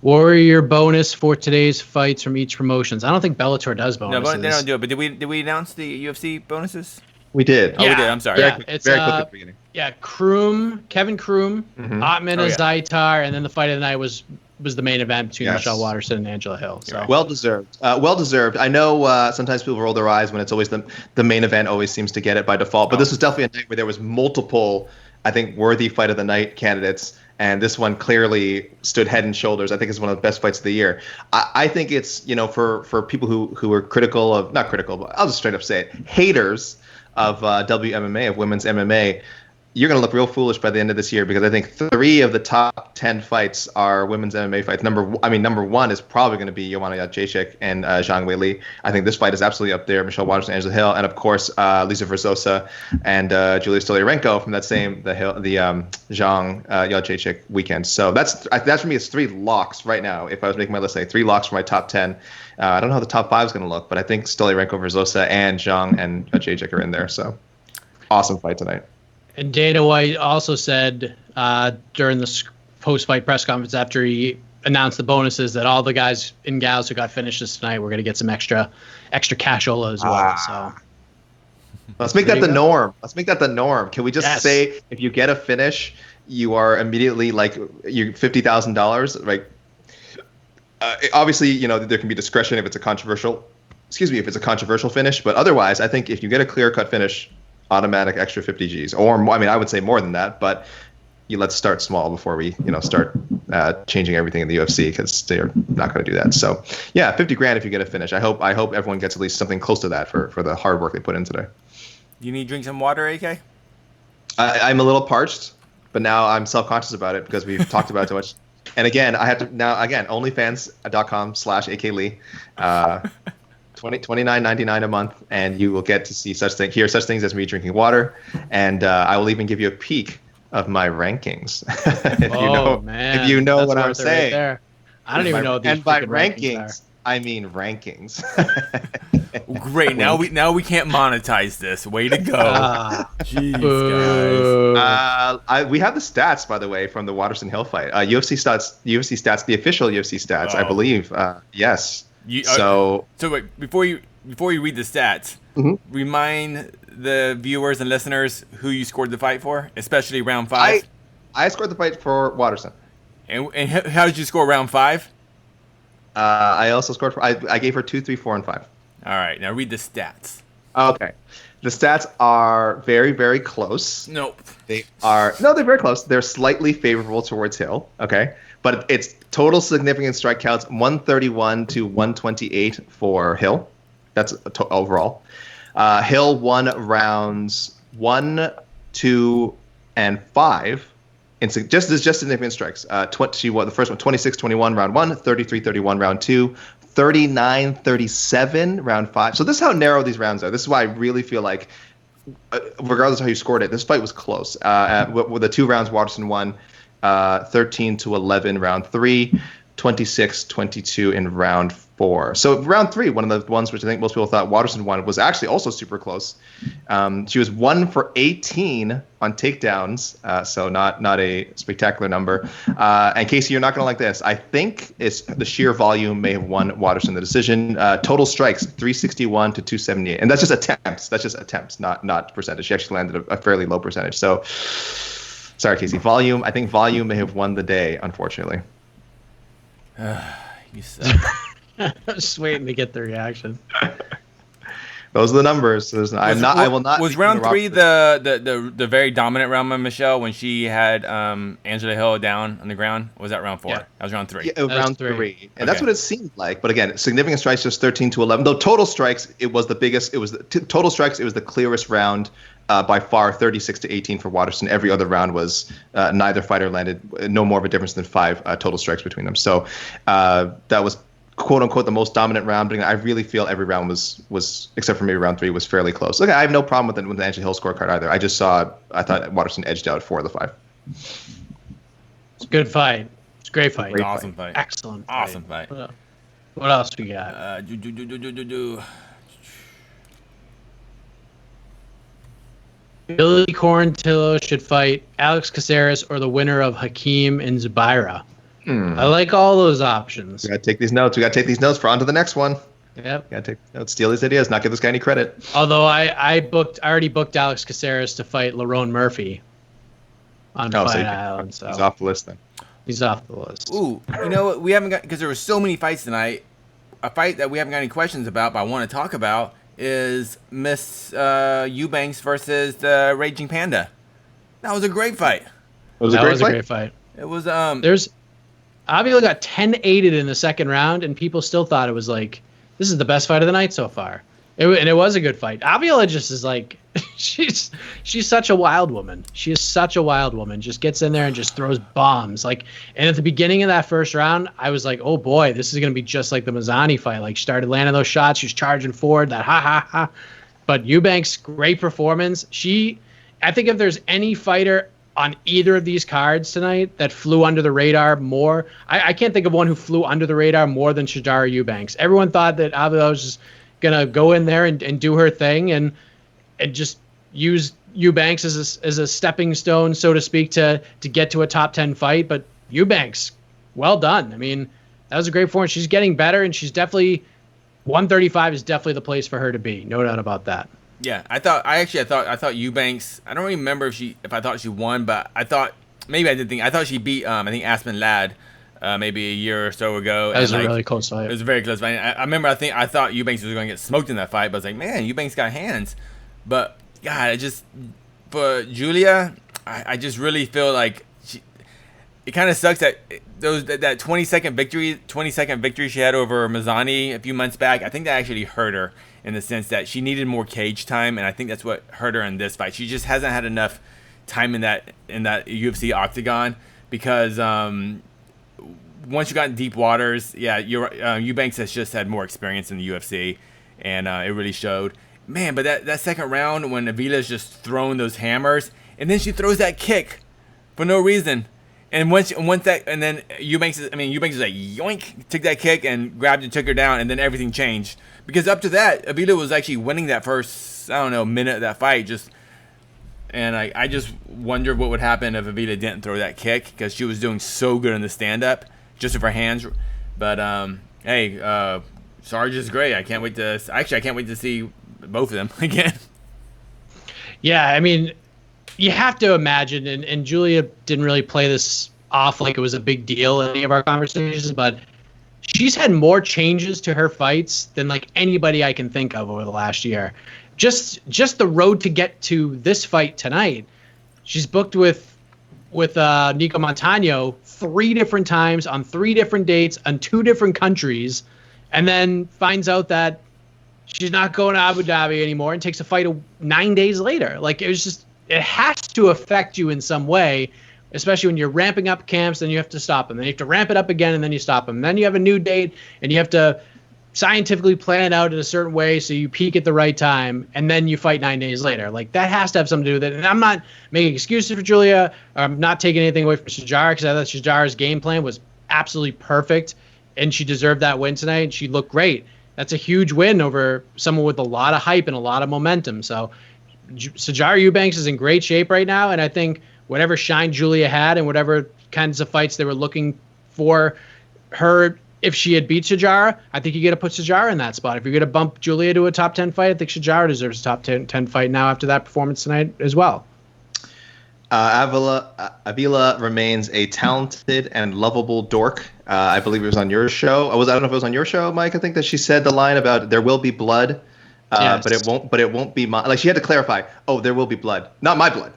Warrior bonus for today's fights from each promotions. I don't think Bellator does bonuses. No, they don't do it. But did we announce the UFC bonuses? We did. Oh, we did. I'm sorry. Yeah, it's very quick at the beginning. Yeah, Kevin Kroom, Atman Zaitar, and then the fight of the night was the main event between Michelle Waterson and Angela Hill. So well deserved. Well deserved. I know sometimes people roll their eyes when it's always the main event always seems to get it by default, but this was definitely a night where there was multiple, I think, worthy fight of the night candidates. And this one clearly stood head and shoulders. I think it's one of the best fights of the year. I think it's, for people who are critical of, not critical, but I'll just straight up say it, haters of WMMA, of women's MMA, you're going to look real foolish by the end of this year, because I think 3 of the top 10 fights are women's MMA fights. Number one is probably going to be Joanna Jacek and Zhang Weili. I think this fight is absolutely up there. Michelle Waterson, Angela Hill, and of course Lisa Verzosa and Julia Stolyarenko from that same the Zhang Jacek weekend. So that's for me. It's 3 locks right now. If I was making my list, 3 locks for my top 10. I don't know how the top 5 is going to look, but I think Stolyarenko, Verzosa, and Zhang and Jacek are in there. So awesome fight tonight. And Dana White also said during the post-fight press conference after he announced the bonuses that all the guys and gals who got finishes tonight were going to get some extra cashola as well. So let's make that the norm. Can we just say if you get a finish, you are immediately like you're $50,000? Like obviously, there can be discretion if it's a controversial finish, but otherwise, I think if you get a clear-cut finish, automatic extra 50 Gs, or I would say more than that, but let's start small before we start changing everything in the UFC, because they're not going to do that. So yeah, 50 grand if you get a finish. I hope everyone gets at least something close to that for the hard work they put in today. You need to drink some water, AK? I'm a little parched, but now I'm self-conscious about it because we've talked about it so much. And again, I have to onlyfans.com/AKLee. $29.99 a month, and you will get to see hear such things as me drinking water, and I will even give you a peek of my rankings. if you know what I'm saying. Right there. I don't even know what these and by rankings I mean rankings. Great. Now we can't monetize this. Way to go. Jeez, guys. We have the stats, by the way, from the Waterson Hill fight. UFC stats, the official UFC stats, I believe. Yes. So wait, before you read the stats, remind the viewers and listeners who you scored the fight for, especially round 5. I scored the fight for Waterson. And how did you score round 5? I also scored I gave her 2, 3, 4, and 5. All right, now read the stats. Okay. The stats are very, very close. Nope. They're very close. They're slightly favorable towards Hill. Okay. But it's total significant strike counts 131 to 128 for Hill. That's overall. Hill won rounds 1, 2, and 5 in just significant strikes. She won the first one 26-21 round 1, 33-31 round 2, 39-37 round 5. So this is how narrow these rounds are. This is why I really feel like, regardless of how you scored it, this fight was close. With the 2 rounds, Waterson won 13-11 round 3, 26-22 in round 4. So round 3, one of the ones which I think most people thought Waterson won, was actually also super close. She was 1 for 18 on takedowns, so not a spectacular number. And Casey, you're not going to like this. I think it's the sheer volume may have won Waterson the decision. Total strikes 361 to 278, and that's just attempts. Not percentage. She actually landed a fairly low percentage. So sorry, Casey. I think volume may have won the day, unfortunately. You suck. Just waiting to get the reaction. Those are the numbers. I will not. Was round 3 the very dominant round by Michelle when she had Angela Hill down on the ground? Or was that round 4? Yeah. That was round 3. Yeah, round 3. And that's what it seemed like. But again, significant strikes was 13-11. Though total strikes, it was the biggest. It was total strikes. It was the clearest round by far, 36-18 for Waterson. Every other round was neither fighter landed no more of a difference than 5 total strikes between them. So that was, quote unquote, the most dominant round, but I really feel every round was except for maybe round 3 was fairly close. Okay, I have no problem with the Angela Hill scorecard either. I thought Waterson edged out 4 of the 5. It's a good fight. It's a great fight. Awesome fight. Excellent fight. Awesome fight. What else we got? Billy Quarantillo should fight Alex Caceres or the winner of Hakeem and Zubaira. I like all those options. We got to take these notes. For on to the next one. Yep. Got to take notes, steal these ideas, not give this guy any credit. Although I already booked Alex Caceres to fight Lerone Murphy on Fight Island. So he's off the list then. He's off the list. Ooh, you know what? We haven't got, because there were so many fights tonight. A fight that we haven't got any questions about, but I want to talk about is Miss Eubanks versus the Raging Panda. That was a great fight. It was a great fight. It was Avila got 10-8'd in the second round, and people still thought it was like, this is the best fight of the night so far. And it was a good fight. Avila just is like, she's such a wild woman. She is such a wild woman. Just gets in there and just throws bombs. Like, and at the beginning of that first round, I was like, oh boy, this is gonna be just like the Mazzani fight. Like, she started landing those shots. She was charging forward. That ha. But Eubanks, great performance. I think if there's any fighter on either of these cards tonight that flew under the radar more, I can't think of one who flew under the radar more than Shajara Eubanks. Everyone thought that Avila was just gonna go in there and do her thing and just use Eubanks as a stepping stone, so to speak, to get to a top 10 fight. But Eubanks, well done. I mean, that was a great performance. She's getting better, and she's definitely 135 is definitely the place for her to be. No doubt about that. Yeah, I thought Eubanks. I don't remember if I thought she won, but I thought she beat I think Aspen Ladd maybe a year or so ago. That was a really close fight. It was a very close fight. I remember. I thought Eubanks was going to get smoked in that fight, but I was like, man, Eubanks got hands. But God, for Julia, I just really feel like it kind of sucks that that 20-second victory she had over Mazzani a few months back. I think that actually hurt her in the sense that she needed more cage time, and I think that's what hurt her in this fight. She just hasn't had enough time in that UFC octagon because once you got in deep waters, yeah, Eubanks has just had more experience in the UFC, and it really showed. Man, but that second round when Avila's just throwing those hammers, and then she throws that kick for no reason. And then Eubanks is like yoink, took that kick and grabbed and took her down, and then everything changed. Because up to that, Avila was actually winning that first, minute of that fight. And I just wonder what would happen if Avila didn't throw that kick, because she was doing so good in the stand-up, just with her hands. But hey, Sarge is great. I can't wait to see both of them again. Yeah, I mean, you have to imagine, and Julia didn't really play this off like it was a big deal in any of our conversations, but she's had more changes to her fights than like anybody I can think of over the last year. Just the road to get to this fight tonight. She's booked with Nico Montano 3 different times on 3 different dates on 2 different countries, and then finds out that she's not going to Abu Dhabi anymore and takes a fight 9 days later. Like, it has to affect you in some way, especially when you're ramping up camps, then you have to stop them. Then you have to ramp it up again, and then you stop them. Then you have a new date, and you have to scientifically plan it out in a certain way so you peak at the right time, and then you fight 9 days later. Like, that has to have something to do with it. And I'm not making excuses for Julia. I'm not taking anything away from Shajara, because I thought Shajara's game plan was absolutely perfect, and she deserved that win tonight, and she looked great. That's a huge win over someone with a lot of hype and a lot of momentum. So Shajara Eubanks is in great shape right now, and I think whatever shine Julia had and whatever kinds of fights they were looking for her, if she had beat Shajara, I think you got to put Shajara in that spot. If you're going to bump Julia to a top 10 fight, I think Shajara deserves a top 10 fight now after that performance tonight as well. Avila remains a talented and lovable dork. I believe it was on your show. I don't know if it was on your show, Mike. I think that she said the line about there will be blood. But it won't be my, like, she had to clarify, oh, there will be blood, not my blood.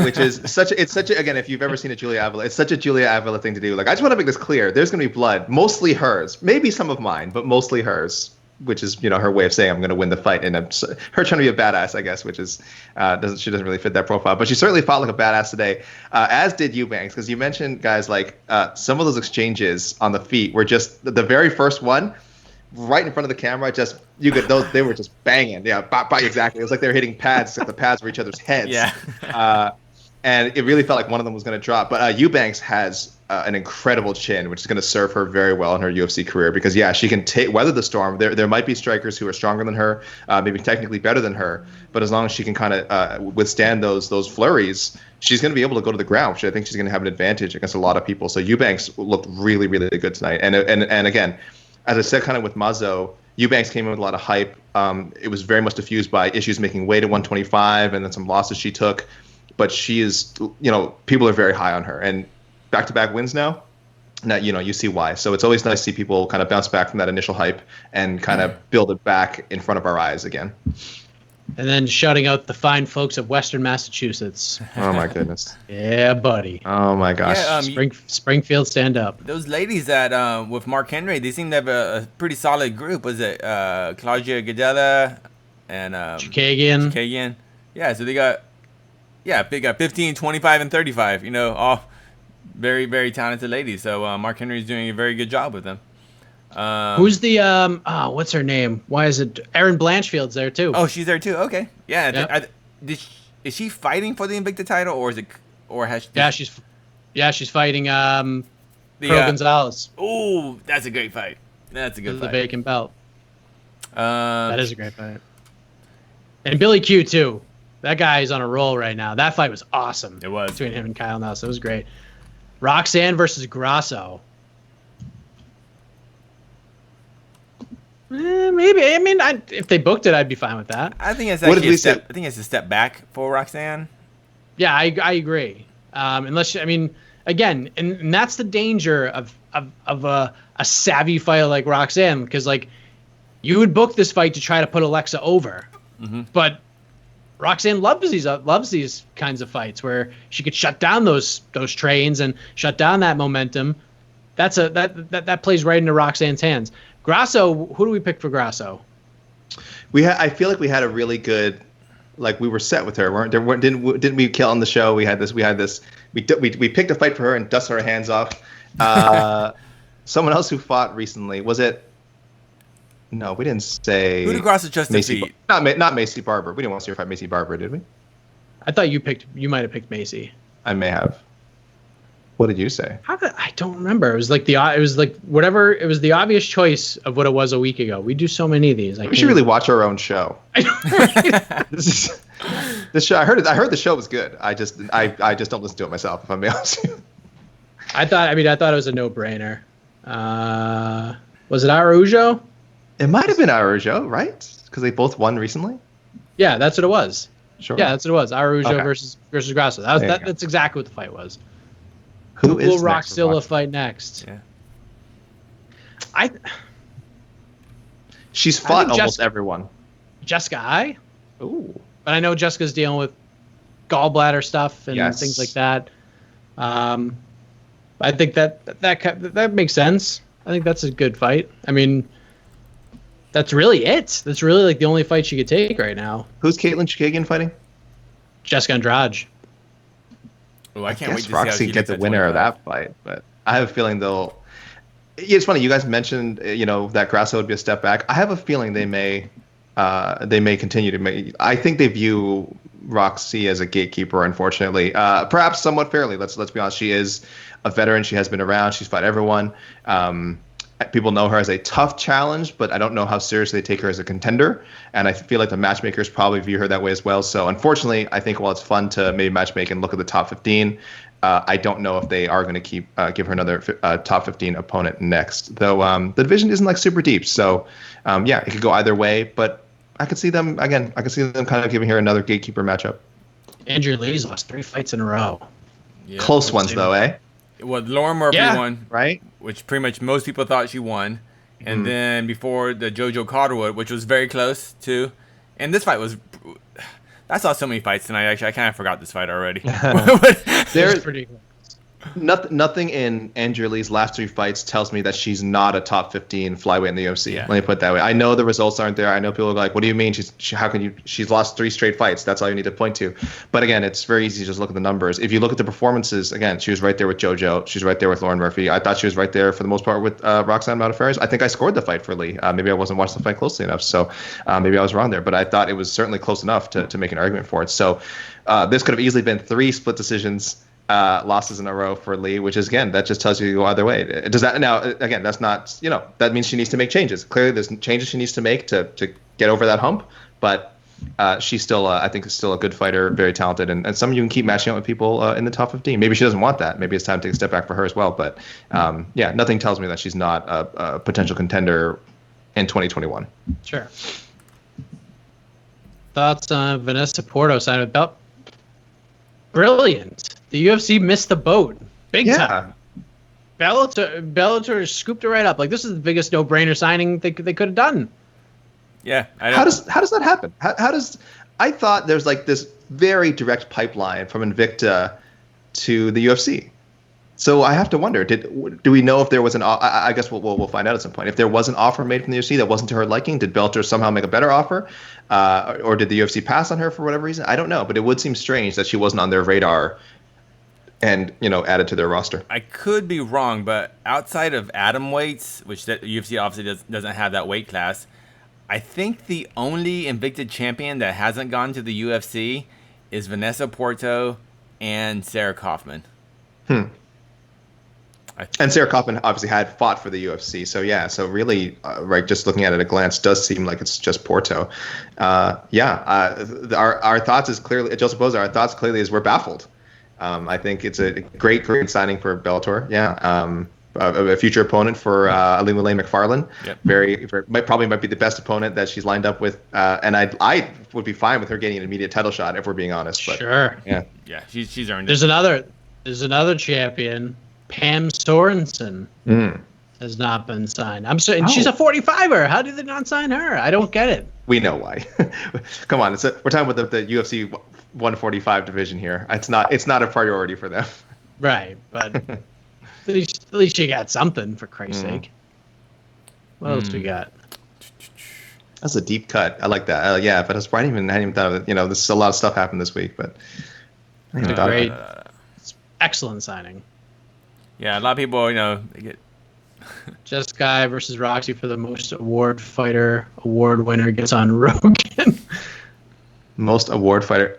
Which is again, if you've ever seen a Julia Avila, it's such a Julia Avila thing to do. Like, I just want to make this clear. There's going to be blood, mostly hers, maybe some of mine, but mostly hers, which is, her way of saying I'm going to win the fight. And her trying to be a badass, I guess, which is, she doesn't really fit that profile, but she certainly fought like a badass today, as did Eubanks. Because you mentioned, guys, like, some of those exchanges on the feet were just the very first one, right in front of the camera, they were just banging. Yeah, exactly. It was like they were hitting pads, except the pads were each other's heads. Yeah. And it really felt like one of them was going to drop. But Eubanks has an incredible chin, which is going to serve her very well in her UFC career. Because, yeah, she can weather the storm. There might be strikers who are stronger than her, maybe technically better than her. But as long as she can kind of withstand those flurries, she's going to be able to go to the ground, which I think she's going to have an advantage against a lot of people. So Eubanks looked really, really good tonight. And again, as I said, kind of with Mazo, Eubanks came in with a lot of hype. It was very much diffused by issues making weight at 125 and then some losses she took. But she is, people are very high on her. And back-to-back wins now, you see why. So it's always nice to see people kind of bounce back from that initial hype and kind of build it back in front of our eyes again. And then shouting out the fine folks of Western Massachusetts. Oh, my goodness. Yeah, buddy. Oh, my gosh. Yeah, Springfield, stand up. Those ladies that with Mark Henry, they seem to have a pretty solid group. Was it Claudia Gadella and Chikagian? Yeah, so they got 15, 25, and 35. All very, very talented ladies. So Mark Henry's doing a very good job with them. Who's the what's her name? Why is it Erin Blanchfield's there too? Oh, she's there too. Okay, yeah. Is she fighting for the Invicta title, or has she? She's fighting Pro Gonzalez. Oh, that's a great fight. That's a good fight. The vacant belt. That is a great fight. And Billy Q too. That guy is on a roll right now. That fight was awesome. It was between him and Kyle Nelson. It was great. Roxanne versus Grosso. Maybe. I mean, if they booked it, I'd be fine with that. I think it's actually I think it's a step back for Roxanne. Yeah, I agree. Unless, again, and that's the danger of a savvy fighter like Roxanne, because like you would book this fight to try to put Alexa over, but Roxanne loves these kinds of fights where she could shut down those trains and shut down that momentum. That plays right into Roxanne's hands. Grosso, who do we pick for Grosso? I feel like we had a really good, like, we were set with her. Didn't we kill on the show? We picked a fight for her and dusted our hands off. Someone else who fought recently, was it? No, we didn't say. Who did Grosso just defeat? Not Macy Barber. We didn't want to see her fight Macy Barber, did we? I thought you might have picked Macy. I may have. What did you say? I don't remember. It was like whatever. It was the obvious choice of what it was a week ago. We do so many of these. We should really watch our own show. This show. I heard the show was good. I just don't listen to it myself, if I'm being honest with you. I thought it was a no-brainer. Was it Araujo? It might have been Araujo, right? Because they both won recently. Yeah, that's what it was. Sure. Yeah, that's what it was. Araujo versus Grosso. That's exactly what the fight was. Who will Roxzilla fight next? Yeah. She's fought almost everyone. Jessica I? Ooh. But I know Jessica's dealing with gallbladder stuff and things like that. I think that makes sense. I think that's a good fight. I mean, that's really it. That's really like the only fight she could take right now. Who's Caitlin Chikagian fighting? Jessica Andrade. Oh, I can't wait to Roxy get the winner of that fight, but I have a feeling they'll. It's funny you guys mentioned that Grosso would be a step back. I have a feeling they may continue to make. I think they view Roxy as a gatekeeper, unfortunately, perhaps somewhat fairly. Let's be honest. She is a veteran. She has been around. She's fought everyone. People know her as a tough challenge, but I don't know how seriously they take her as a contender. And I feel like the matchmakers probably view her that way as well. So unfortunately, I think while it's fun to maybe matchmake and look at the top 15, I don't know if they are going to give her another top 15 opponent next. Though the division isn't like super deep. So it could go either way. But I could see them kind of giving her another gatekeeper matchup. Andrew Lee's lost 3 fights in a row. Yeah, close ones though, eh? Well, Lauren Murphy won, right? Which pretty much most people thought she won, And then before the JoJo Calderwood, which was very close too. And this fight was. I saw so many fights tonight. Actually, I kind of forgot this fight already. There's pretty cool. Nothing in Angelique's last 3 fights tells me that she's not a top 15 flyweight in the UFC. Yeah. Let me put it that way. I know the results aren't there. I know people are like, "What do you mean? She's lost 3 straight fights?" That's all you need to point to. But again, it's very easy to just look at the numbers. If you look at the performances, again, she was right there with JoJo. She's right there with Lauren Murphy. I thought she was right there for the most part with Roxanne Modafferi. I think I scored the fight for Lee. Maybe I wasn't watching the fight closely enough, so maybe I was wrong there. But I thought it was certainly close enough to make an argument for it. So this could have easily been 3 split decisions. Losses in a row for Lee, which is, again, that just tells you to go either way. Does that now? Again, that's not, that means she needs to make changes. Clearly, there's changes she needs to make to get over that hump. But she's still, I think, is still a good fighter, very talented, and some of you can keep matching up with people in the top 15. Maybe she doesn't want that. Maybe it's time to take a step back for her as well. But yeah, nothing tells me that she's not a potential contender in 2021. Sure. Thoughts on Vanessa Porto signing with Belt? Brilliant. The UFC missed the boat big time. Bellator scooped it right up. Like, this is the biggest no-brainer signing they could have done. Yeah. How does that happen? I thought there's like this very direct pipeline from Invicta to the UFC. So I have to wonder, do we know if there was I guess we'll find out at some point. If there was an offer made from the UFC that wasn't to her liking, did Bellator somehow make a better offer? Or did the UFC pass on her for whatever reason? I don't know, but it would seem strange that she wasn't on their radar and, added to their roster. I could be wrong, but outside of atom weights, which the UFC obviously doesn't have that weight class, I think the only Invicta champion that hasn't gone to the UFC is Vanessa Porto and Sarah Kaufman. And Sarah Kaufman obviously had fought for the UFC, so yeah. So really, right, just looking at it at a glance, does seem like it's just Porto. Our thoughts is clearly, Joseph Boza, our thoughts clearly is we're baffled. I think it's a great signing for Bellator. Yeah, a future opponent for Alimulay McFarlane. Yep. Probably might be the best opponent that she's lined up with. And I would be fine with her getting an immediate title shot if we're being honest. But, sure. Yeah, she's earned it. There's another champion. Pam Sorenson has not been signed. And she's a 45er. How did they not sign her? I don't get it. We know why. Come on, we're talking about the UFC 145 division here. It's not a priority for them. Right, but at least you got something, for Christ's sake. What else we got? That's a deep cut. I like that. But I hadn't even thought of it. This is a lot of stuff happened this week, but I hadn't thought of it. It's excellent signing. Yeah, a lot of people, they get. Just Guy versus Roxy for the most award winner gets on Rogan. Most award fighter.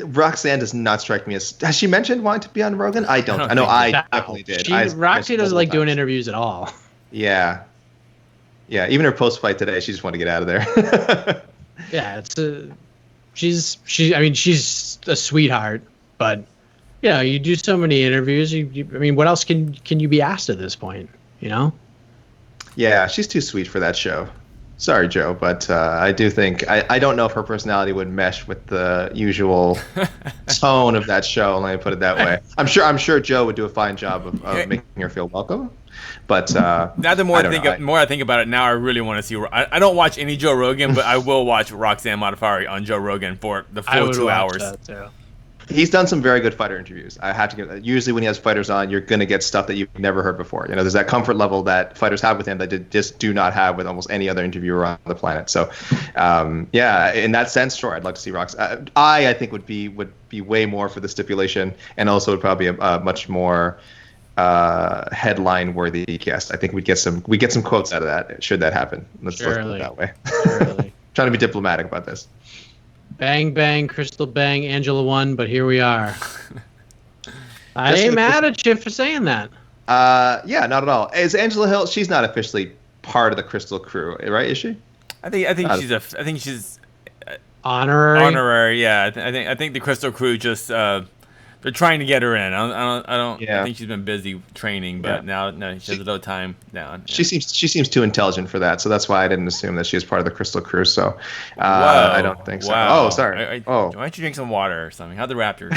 Roxanne does not strike me as. Has she mentioned wanting to be on Rogan? I don't. I know I definitely did. Roxy doesn't like doing interviews at all. Yeah. Yeah. Even her post fight today, she just wanted to get out of there. Yeah, she's a sweetheart, but. You do so many interviews. What else can you be asked at this point? Yeah, she's too sweet for that show. Sorry, Joe, but I do think I don't know if her personality would mesh with the usual tone of that show. Let me put it that way. I'm sure Joe would do a fine job of making her feel welcome. But now the more I think about it, now I really want to see. I don't watch any Joe Rogan, but I will watch Roxanne Modafferi on Joe Rogan for the full 2 hours. He's done some very good fighter interviews. I have to give that. Usually when he has fighters on, you're going to get stuff that you've never heard before. There's that comfort level that fighters have with him that they just do not have with almost any other interviewer on the planet. So, in that sense, sure, I'd like to see Rox. I think would be way more for the stipulation, and also would probably be a much more headline-worthy guest. I think we'd get some quotes out of that should that happen. Let's put it that way. Trying to be diplomatic about this. Bang, bang, Crystal Bang, Angela won, but here we are. I ain't mad at you for saying that. Yeah, not at all. Is Angela Hill? She's not officially part of the Crystal crew, right? Is she? I think she's honorary. Honorary, yeah. I think the Crystal crew just they're They're trying to get her in. I don't. Yeah. I think she's been busy training, but now she has a little time down. She seems too intelligent for that, so that's why I didn't assume that she was part of the Crystal Crew. So I don't think so. Wow. Oh, sorry. Why don't you drink some water or something? How the Raptors?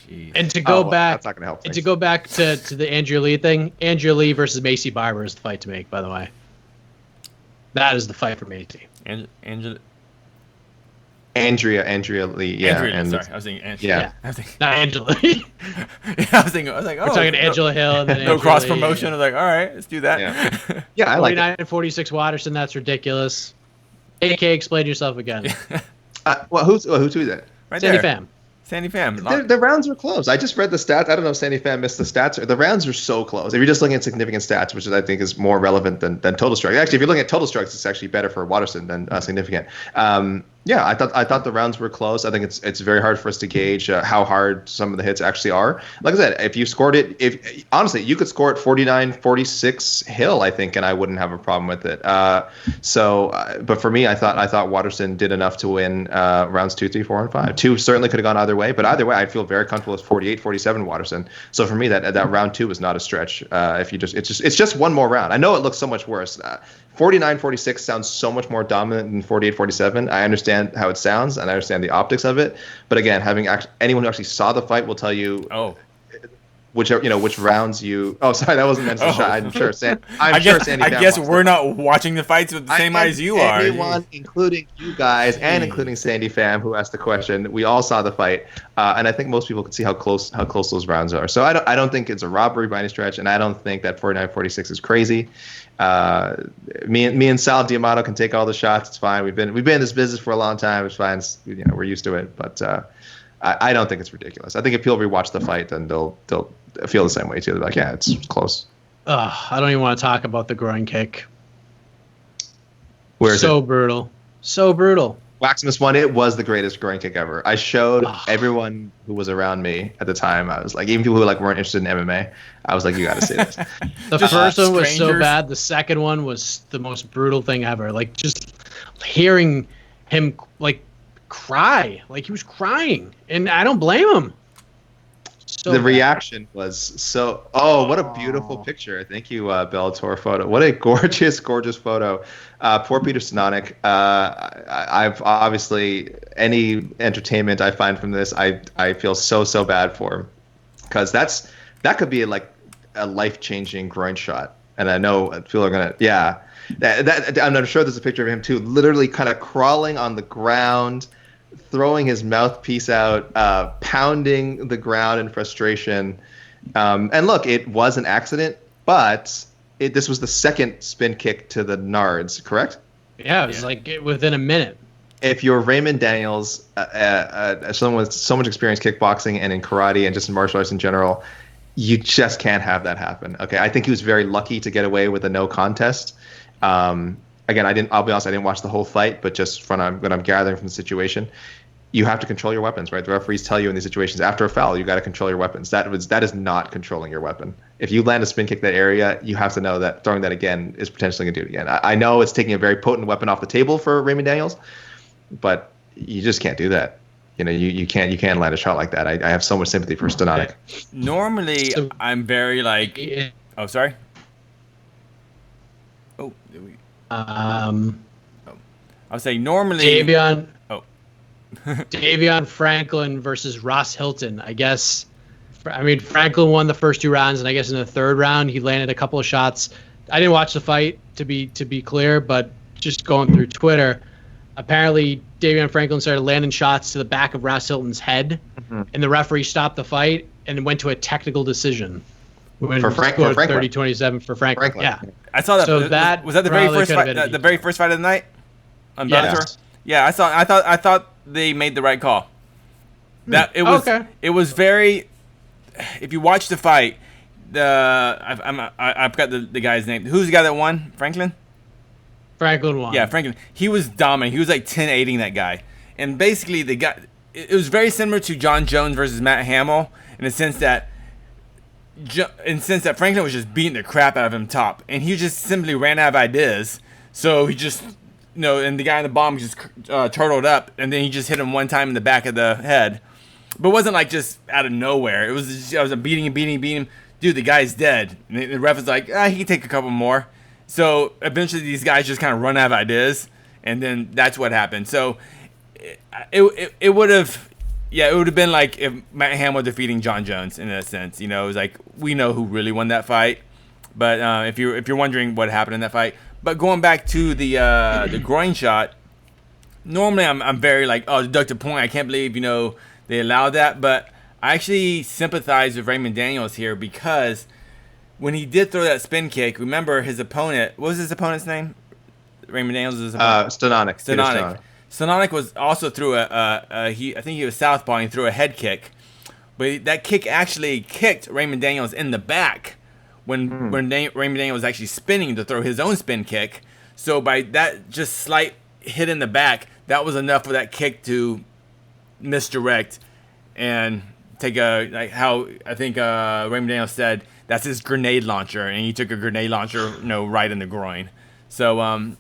Jeez. And to go back, that's not gonna help. And to go back to the Andrea Lee thing, Andrea Lee versus Macy Barber is the fight to make. By the way, that is the fight for Macy. Andrea Lee, yeah. Sorry, I was thinking Angela. Yeah. I was thinking, Not Angela Lee. I was like, oh. We're talking Angela Hill and then no cross promotion. I was like, all right, let's do that. Yeah, I like it. 49-46 Waterson, that's ridiculous. AK, explain yourself again. Well, who tweeted that? Right Sandy there. Pham. Sandy Pham. The rounds are close. I just read the stats. I don't know if Sandy Pham missed the stats. The rounds are so close. If you're just looking at significant stats, which I think is more relevant than total strikes. Actually, if you're looking at total strikes, it's actually better for Waterson than significant. Yeah, I thought the rounds were close. I think it's very hard for us to gauge how hard some of the hits actually are. Like I said, if you scored it, honestly, you could score it 49-46 Hill, I think, and I wouldn't have a problem with it. But for me, I thought Waterson did enough to win rounds 2, 3, 4, and 5. 2 certainly could have gone either way, but either way, I feel very comfortable with 48-47 Waterson. So for me, that round 2 was not a stretch. It's just one more round. I know it looks so much worse. 49-46 sounds so much more dominant than 48-47. I understand how it sounds, and I understand the optics of it. But again, anyone who actually saw the fight will tell you which rounds you. Oh, sorry, that wasn't meant to shot. I'm sure. Sandy. I guess we're not watching the fights with the same eyes you are. Everyone, including you guys, and including Sandy Pham, who asked the question. We all saw the fight, and I think most people could see how close those rounds are. So I don't think it's a robbery by any stretch, and I don't think that 49-46 is crazy. Me and Sal Diamato can take all the shots. It's fine. We've been in this business for a long time. It's fine. We're used to it. But I don't think it's ridiculous. I think if people rewatch the fight, then they'll feel the same way too. They're like, yeah, it's close. I don't even want to talk about the groin kick. Where is it? Brutal. So brutal. Waximus won. It was the greatest groin kick ever. I showed everyone who was around me at the time. I was like, even people who weren't interested in MMA, I was like, you got to see this. The first one was so bad. The second one was the most brutal thing ever. Like, just hearing him cry, like he was crying, and I don't blame him. The reaction was so. Oh, what a beautiful picture! Thank you, Bellator photo. What a gorgeous photo. Poor Peter Stanonik. I've obviously any entertainment I find from this, I feel so bad for him, because that could be like a life-changing groin shot, and I know people are gonna I'm sure there's a picture of him too, literally kind of crawling on the ground, throwing his mouthpiece out, pounding the ground in frustration. And look, it was an accident, but this was the second spin kick to the nards, correct? Yeah, it was within a minute. If you're Raymond Daniels, someone with so much experience kickboxing and in karate and just in martial arts in general, you just can't have that happen. Okay, I think he was very lucky to get away with a no contest. Again, I'll be honest, I didn't watch the whole fight, but just from what I'm gathering from the situation, you have to control your weapons, right? The referees tell you in these situations, after a foul, you got to control your weapons. That is not controlling your weapon. If you land a spin kick that area, you have to know that throwing that again is potentially going to do it again. I know it's taking a very potent weapon off the table for Raymond Daniels, but you just can't do that. You can't land a shot like that. I have so much sympathy for Stanonik. Normally, I'm very oh, sorry. Oh, there we. I was saying normally. Davion. Davion Franklin versus Ross Hilton. I guess. Franklin won the first 2 rounds, and I guess in the third round he landed a couple of shots. I didn't watch the fight to be clear, but just going through Twitter, apparently Davion Franklin started landing shots to the back of Ross Hilton's head, and the referee stopped the fight and went to a technical decision. For Franklin. 30-27 for Franklin. Yeah, I saw that. So was that the very first fight? The very first fight of the night on Bellator? Yeah, I saw. I thought they made the right call. That it was. Okay. It was very. If you watch the fight, I forgot the guy's name. Who's the guy that won? Franklin. Franklin won. Yeah, Franklin. He was dominant. He was like 10-8ing that guy, and basically the guy. It was very similar to John Jones versus Matt Hamill in the sense that. Franklin was just beating the crap out of him top, and he just simply ran out of ideas. So he just, and the guy in the bomb just turtled up, and then he just hit him one time in the back of the head, But it wasn't like just out of nowhere. It was just, I was beating him. Dude, the guy's dead. And the ref was like, he can take a couple more. So eventually these guys just kind of run out of ideas, and then that's what happened. So it would have, it would have been like if Matt Hamill defeating John Jones in a sense. You know, it was like we know who really won that fight. But if you're wondering what happened in that fight, but going back to the groin shot, normally I'm very like, deductive point. I can't believe they allowed that, but I actually sympathize with Raymond Daniels here because when he did throw that spin kick, remember his opponent. What was his opponent's name? Raymond Daniels' opponent. Stanonik. Stanonik was also threw I think he was southpaw and he threw a head kick, but that kick actually kicked Raymond Daniels in the back when Raymond Daniels was actually spinning to throw his own spin kick. So by that just slight hit in the back, that was enough for that kick to misdirect and take how I think Raymond Daniels said that's his grenade launcher, and he took a grenade launcher right in the groin. So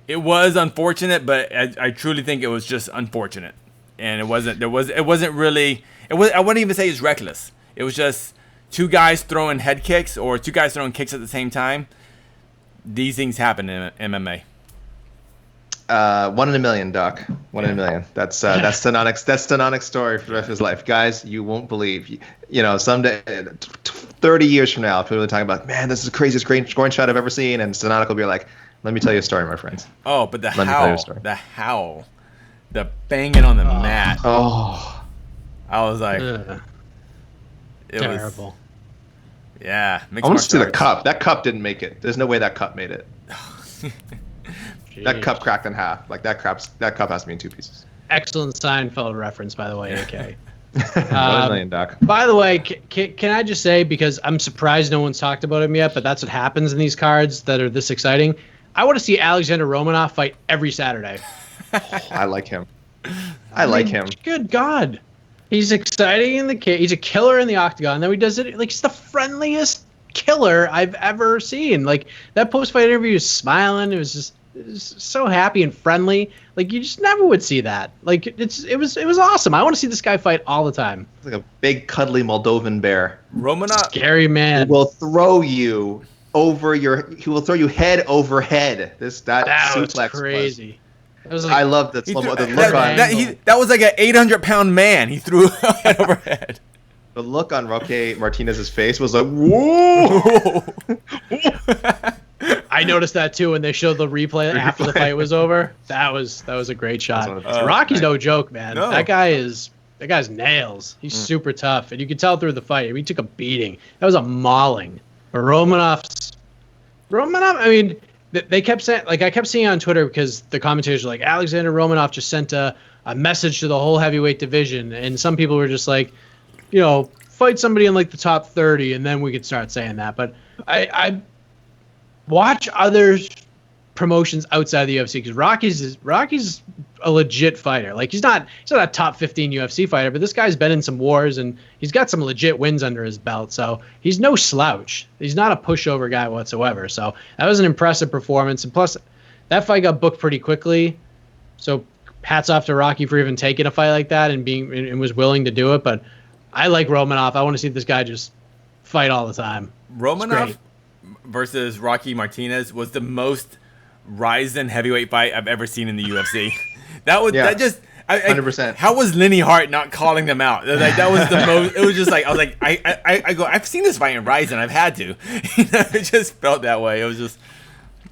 it was unfortunate, but I truly think it was just unfortunate, and it wasn't really I wouldn't even say it's reckless. It was just two guys throwing head kicks or two guys throwing kicks at the same time. These things happen in MMA. 1 in a million, Doc. 1 in a million. That's Stanonik's story for the rest of his life. Guys, you won't believe. Someday, 30 years from now, people will be talking about, man, this is the craziest groin shot I've ever seen, and Stanonik will be like, let me tell you a story, my friends. Oh, but the howl, the banging on the mat. Oh, I was like, terrible. Yeah, I want to see the cup. That cup didn't make it. There's no way that cup made it. That cup cracked in half. Like that cup has to be in two pieces. Excellent Seinfeld reference, by the way, AK. 1 in a million, Doc. By the way, can I just say, because I'm surprised no one's talked about him yet, but that's what happens in these cards that are this exciting. I want to see Alexander Romanov fight every Saturday. I like him. I like him. Good God. He's exciting in the cage. He's a killer in the octagon. Then he does it like he's the friendliest killer I've ever seen. Like that post-fight interview, he was smiling. It was so happy and friendly. Like you just never would see that. Like it was awesome. I want to see this guy fight all the time. It's like a big cuddly Moldovan bear. Romanov, scary man. He will throw you head over head. That suplex was crazy. I love that. The look on that was like an 800-pound man. He threw head over head. The look on Roque Martinez's face was like, whoa. I noticed that too when they showed the replay after the fight was over. That was a great shot. Rocky's no joke, man. No. That guy's nails. He's super tough, and you could tell through the fight. He took a beating. That was a mauling. But Romanov. I mean, they kept saying, like I kept seeing on Twitter because the commentators were like, Alexander Romanov just sent a message to the whole heavyweight division, and some people were just like, fight somebody in like the top 30, and then we could start saying that. But I watch other promotions outside the UFC because Rocky's a legit fighter. Like he's not a top 15 UFC fighter, but this guy's been in some wars and he's got some legit wins under his belt. So he's no slouch. He's not a pushover guy whatsoever. So that was an impressive performance. And plus, that fight got booked pretty quickly. So hats off to Rocky for even taking a fight like that and was willing to do it. But I like Romanov. I want to see this guy just fight all the time. Romanov versus Rocky Martinez was the most Ryzen heavyweight fight I've ever seen in the UFC. That just 100%. How was Lenny Hart not calling them out? Like that was the most. It was just like I was like I've seen this fight in Ryzen. I've had to. It just felt that way. It was just.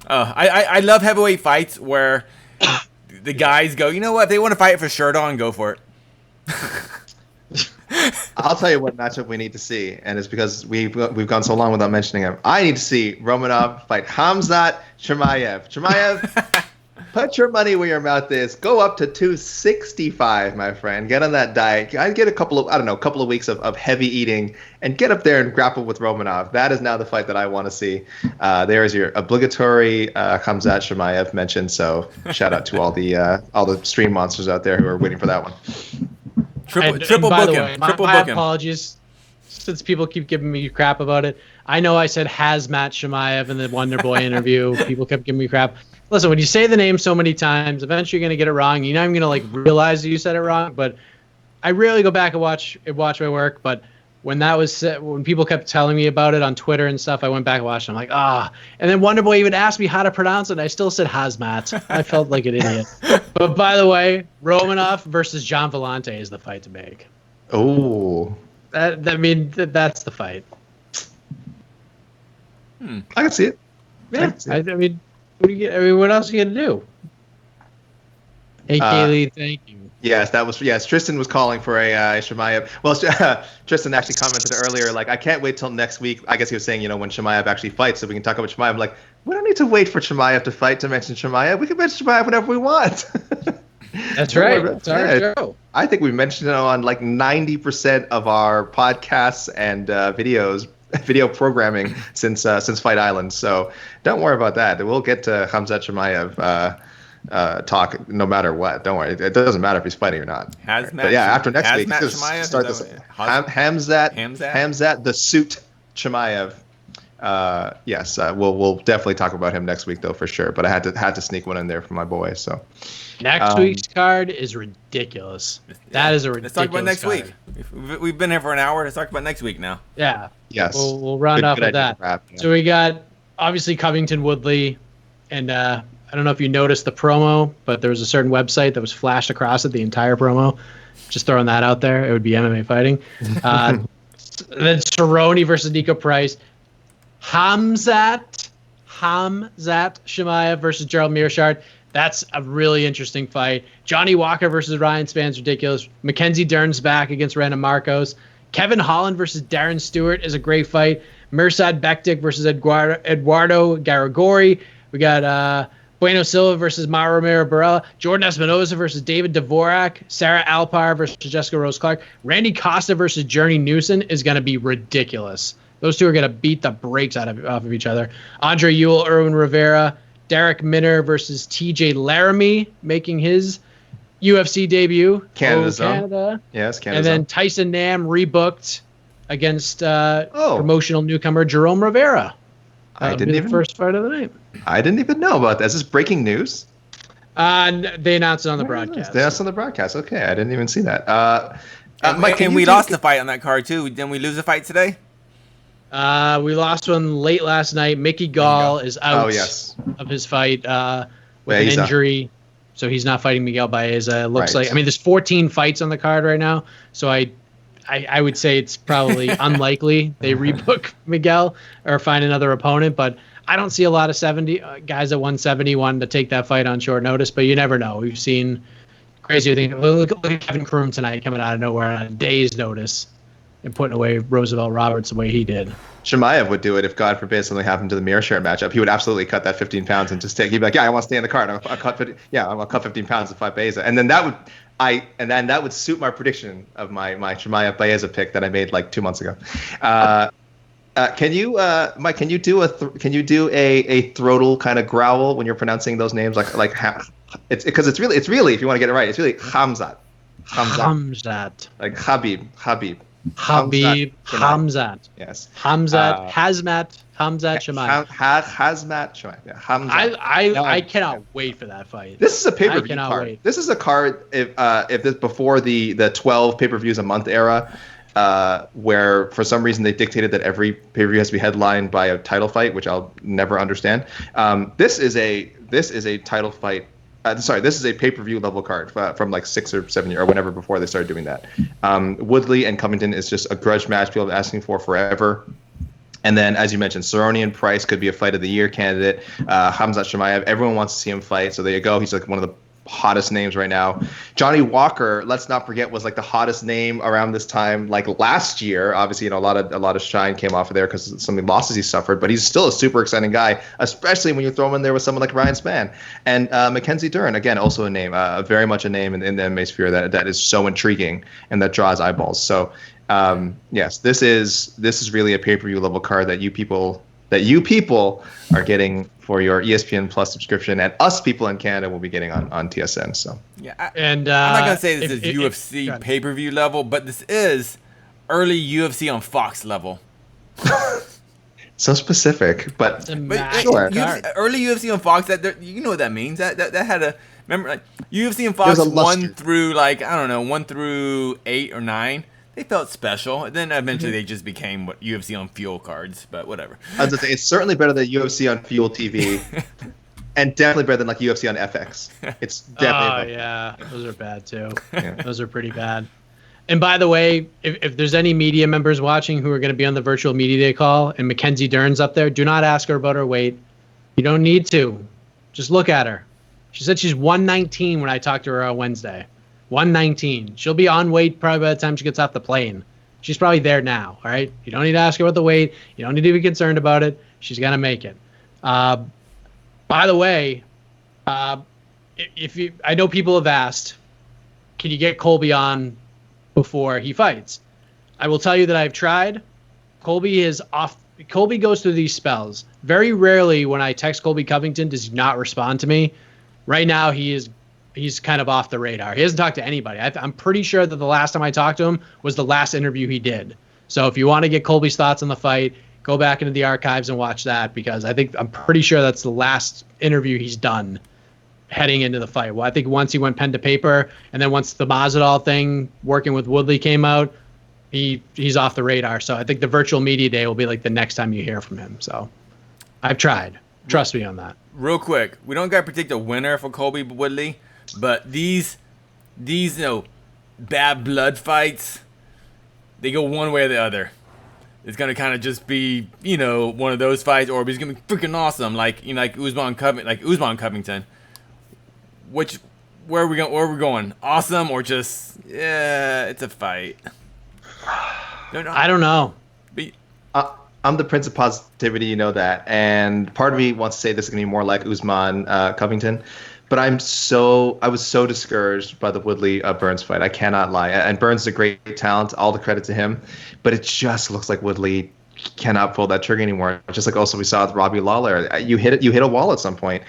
I love heavyweight fights where the guys go, you know what? If they want to fight for shirt on, go for it. I'll tell you what matchup we need to see, and it's because we've gone so long without mentioning him. I need to see Romanov fight Khamzat Chimaev. Chimaev, put your money where your mouth is. Go up to 265, my friend. Get on that diet. I get a couple of weeks of heavy eating, and get up there and grapple with Romanov. That is now the fight that I want to see. There is your obligatory Khamzat Chimaev mention. So shout out to all the stream monsters out there who are waiting for that one. Triple book him. My apologies, since people keep giving me crap about it. I know I said Hazmat Chimaev in the Wonder Boy interview. People kept giving me crap. Listen, when you say the name so many times, eventually you're going to get it wrong. You're not even going to realize that you said it wrong. But I rarely go back and watch my work, but when people kept telling me about it on Twitter and stuff, I went back and watched it. I'm like, And then Wonderboy even asked me how to pronounce it. And I still said Hazmat. I felt like an idiot. But by the way, Romanov versus John Vellante is the fight to make. Oh. That's the fight. I can see it. Yeah. I mean, what else are you gonna do? Hey, Kaylee, thank you. Yes, Tristan was calling for a Chimaev. Well, Tristan actually commented earlier, like, I can't wait till next week. I guess he was saying, when Chimaev actually fights, so we can talk about Chimaev. I'm like, we don't need to wait for Chimaev to fight to mention Chimaev. We can mention Chimaev whenever we want. That's right. It's our show. I think we mentioned it on like 90% of our podcasts and video programming since Fight Island. So don't worry about that. We'll get to Khamzat Chimaev talk no matter what. Don't worry. It doesn't matter if he's fighting or not. After next week, start this. Khamzat the Suit Chimaev. Yes, we'll definitely talk about him next week though for sure. But I had to sneak one in there for my boy. So next week's card is ridiculous. That is a ridiculous. Let's talk about next card. week. We've been here for an hour. Let's talk about next week now. Yeah. Yes. We'll round off with that. Wrap, yeah. So we got obviously Covington Woodley, and I don't know if you noticed the promo, but there was a certain website that was flashed across it the entire promo. Just throwing that out there. It would be MMA fighting. Then Cerrone versus Nico Price. Khamzat Chimaev versus Gerald Mearshart. That's a really interesting fight. Johnny Walker versus Ryan Span's ridiculous. Mackenzie Dern's back against Random Marcos. Kevin Holland versus Darren Stewart is a great fight. Mirsad Bektik versus Eduardo Garagori. We got Bueno Silva versus Mauro Romero Barella. Jordan Espinoza versus David Dvorak. Sarah Alpar versus Jessica Rose Clark. Randy Costa versus Journey Newson is going to be ridiculous. Those two are going to beat the brakes off of each other. Andre Ewell, Erwin Rivera. Derek Minner versus TJ Laramie making his UFC debut. Canada. Yes, Canada. And then Tyson Nam rebooked against promotional newcomer Jerome Rivera. The first fight of the night. I didn't even know about that. Is this breaking news? They announced it on the broadcast. They announced it on the broadcast. Okay, I didn't even see that. Mike, and we lost the fight on that card too. Didn't we lose the fight today? We lost one late last night. Mickey Gall is out of his fight with an injury, so he's not fighting Miguel Baeza. It looks like. I mean, there's 14 fights on the card right now, so I would say it's probably unlikely they rebook Miguel or find another opponent. But I don't see a lot of 70 guys at 170 wanting to take that fight on short notice. But you never know. We've seen crazier things. Look at Kevin Kroom tonight coming out of nowhere on a day's notice and putting away Roosevelt Roberts the way he did. Chimaev would do it if, God forbid, something happened to the Mearshart matchup. He would absolutely cut that 15 pounds and just take. He'd be like, "Yeah, I want to stay in the card. I'll cut 50. Yeah, I'll cut 15 pounds to fight Baeza." And then that would suit my prediction of my Chimaev Baeza pick that I made like 2 months ago. Can you, Mike? Can you do a throatal kind of growl when you're pronouncing those names? It's because it's really if you want to get it right, it's really Khamzat. Like Habib. Khamzat. Yes. Khamzat. Hazmat Chimaev. Hazmat Chimaev. Yeah. Khamzat. I cannot wait for that fight. This is a pay-per-view card. Wait. This is a card if this before the 12 pay-per-views a month era, where for some reason they dictated that every pay-per-view has to be headlined by a title fight, which I'll never understand. This is a title fight. This is a pay-per-view level card from like 6 or 7 years or whenever before they started doing that. Woodley and Covington is just a grudge match people have been asking for forever. And then, as you mentioned, Cerrone and Price could be a fight of the year candidate. Khamzat Chimaev, everyone wants to see him fight, so there you go. He's like one of the hottest names right now. Johnny Walker, let's not forget, was like the hottest name around this time, like last year. Obviously, a lot of shine came off of there because some of the losses he suffered, but he's still a super exciting guy, especially when you throw him in there with someone like Ryan Spann. And Mackenzie Dern, again, also a name, very much a name in the MMA sphere that is so intriguing and that draws eyeballs. So yes, this is really a pay-per-view level card that you people are getting for your ESPN Plus subscription, and us people in Canada will be getting on TSN. So yeah, I'm not gonna say this is UFC pay-per-view level, but this is early UFC on Fox level. So specific, but sure. Early UFC on Fox. You know what that means? That had Remember, like UFC and Fox There's a luster. 1 through like I don't know 1 through 8 or 9. They felt special. And then eventually they just became what UFC on Fuel cards, but whatever. I was gonna say, it's certainly better than UFC on Fuel TV, and definitely better than like UFC on FX. It's definitely. Yeah, those are bad too. Yeah. Those are pretty bad. And by the way, if there's any media members watching who are going to be on the virtual media day call, and Mackenzie Dern's up there, do not ask her about her weight. You don't need to. Just look at her. She said she's 119 when I talked to her on Wednesday. 119. She'll be on weight probably by the time she gets off the plane. She's probably there now, all right? You don't need to ask her about the weight. You don't need to be concerned about it. She's going to make it. By the way, I know people have asked, can you get Colby on before he fights? I will tell you that I've tried. Colby goes through these spells. Very rarely when I text Colby Covington does he not respond to me. Right now he's kind of off the radar. He hasn't talked to anybody. I'm pretty sure that the last time I talked to him was the last interview he did. So if you want to get Colby's thoughts on the fight, go back into the archives and watch that, because I'm pretty sure that's the last interview he's done heading into the fight. Well, I think once he went pen to paper, and then once the Masvidal thing working with Woodley came out, he's off the radar. So I think the virtual media day will be like the next time you hear from him. So I've tried. Trust me on that. Real quick, we don't gotta predict a winner for Colby Woodley, but these bad blood fights, they go one way or the other. It's gonna kind of just be one of those fights, or it's gonna be freaking awesome, like Usman Covington. Where are we going? Awesome or just it's a fight? I don't know. I'm the prince of positivity, you know that, and part of me wants to say this is gonna be more like Usman Covington, but I was so discouraged by the Woodley Burns fight. I cannot lie, and Burns is a great talent. All the credit to him, but it just looks like Woodley cannot pull that trigger anymore. Just like also we saw with Robbie Lawler, you hit a wall at some point,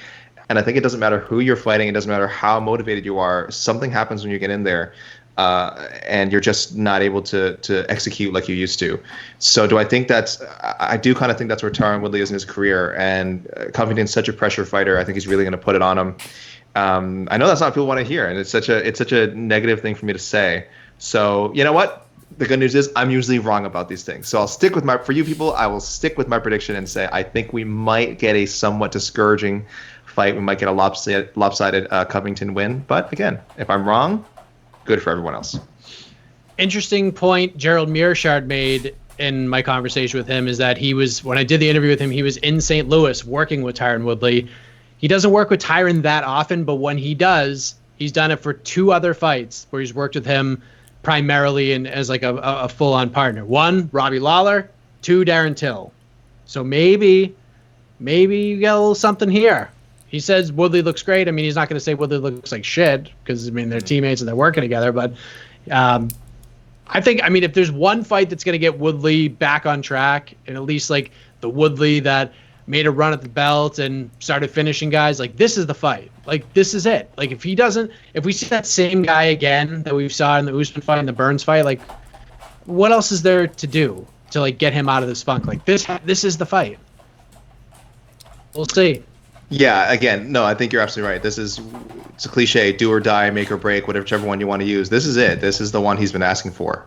and I think it doesn't matter who you're fighting, it doesn't matter how motivated you are. Something happens when you get in there. And you're just not able to execute like you used to. So do I think I do kind of think that's where Tyron Woodley is in his career, and Covington's such a pressure fighter. I think he's really going to put it on him. I know that's not what people want to hear, and it's such a negative thing for me to say. So you know what? The good news is I'm usually wrong about these things. So I'll stick with for you people, I will stick with my prediction and say I think we might get a somewhat discouraging fight. We might get a lopsided Covington win. But again, if I'm wrong, good for everyone else. Interesting point Gerald Mearshard made in my conversation with him is that when I did the interview with him, he was in St. Louis working with Tyron Woodley. He doesn't work with Tyron that often, but when he does, he's done it for 2 other fights where he's worked with him primarily and as like a full-on partner. 1, Robbie Lawler. 2, Darren Till. So maybe you get a little something here. He says Woodley looks great. I mean, he's not going to say Woodley looks like shit because, I mean, they're teammates and they're working together. But I think, if there's one fight that's going to get Woodley back on track, and at least like the Woodley that made a run at the belt and started finishing guys, like this is the fight. Like this is it. Like if we see that same guy again that we saw in the Usman fight and the Burns fight, like what else is there to do to like get him out of this funk? Like this is the fight. We'll see. Yeah, again, no, I think you're absolutely right. It's a cliche, do or die, make or break, whichever one you want to use. This is it. This is the one he's been asking for.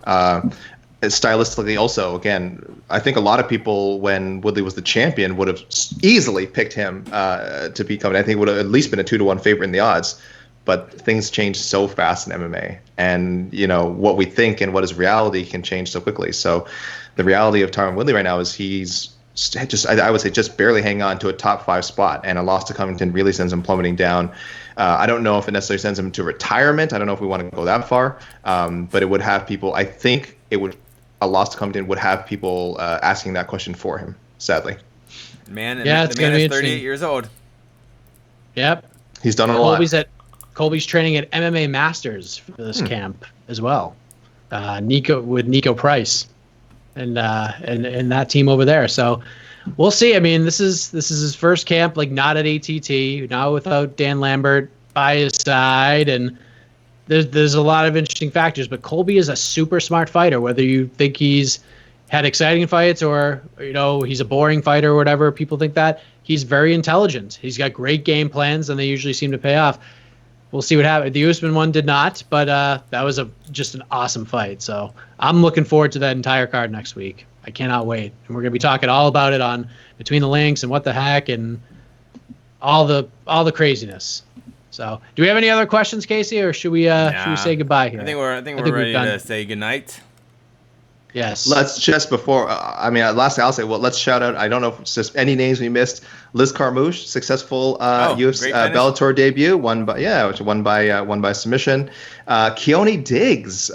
Stylistically also, again, I think a lot of people, when Woodley was the champion, would have easily picked him to become, I think it would have at least been a 2-1 favorite in the odds. But things change so fast in MMA. And, what we think and what is reality can change so quickly. So the reality of Tyron Woodley right now is he's I would say just barely hang on to a top 5 spot, and a loss to Covington really sends him plummeting down. I don't know if it necessarily sends him to retirement. I don't know if we want to go that far, but it would have people. I think a loss to Covington would have people asking that question for him. Sadly, the man is 38 years old. Yep, he's done a lot. Colby's training at MMA Masters for this camp as well. Nico Price. And that team over there. So we'll see. I mean, this is his first camp, like not at ATT, not without Dan Lambert by his side, and there's a lot of interesting factors. But Colby is a super smart fighter. Whether you think he's had exciting fights or he's a boring fighter or whatever people think that, he's very intelligent. He's got great game plans, and they usually seem to pay off. we'll see what happens. The Usman one did not, but that was just an awesome fight. So I'm looking forward to that entire card next week. I cannot wait. And we're going to be talking all about it on Between the Links and What the Heck and all the craziness. So, do we have any other questions, Casey, or should we say goodbye here? I think we're ready to say goodnight. Yes. Let's just before, lastly, I'll say, well, let's shout out, I don't know if it's just any names we missed. Liz Carmouche, successful UFC Bellator debut, won by submission. Keone Diggs,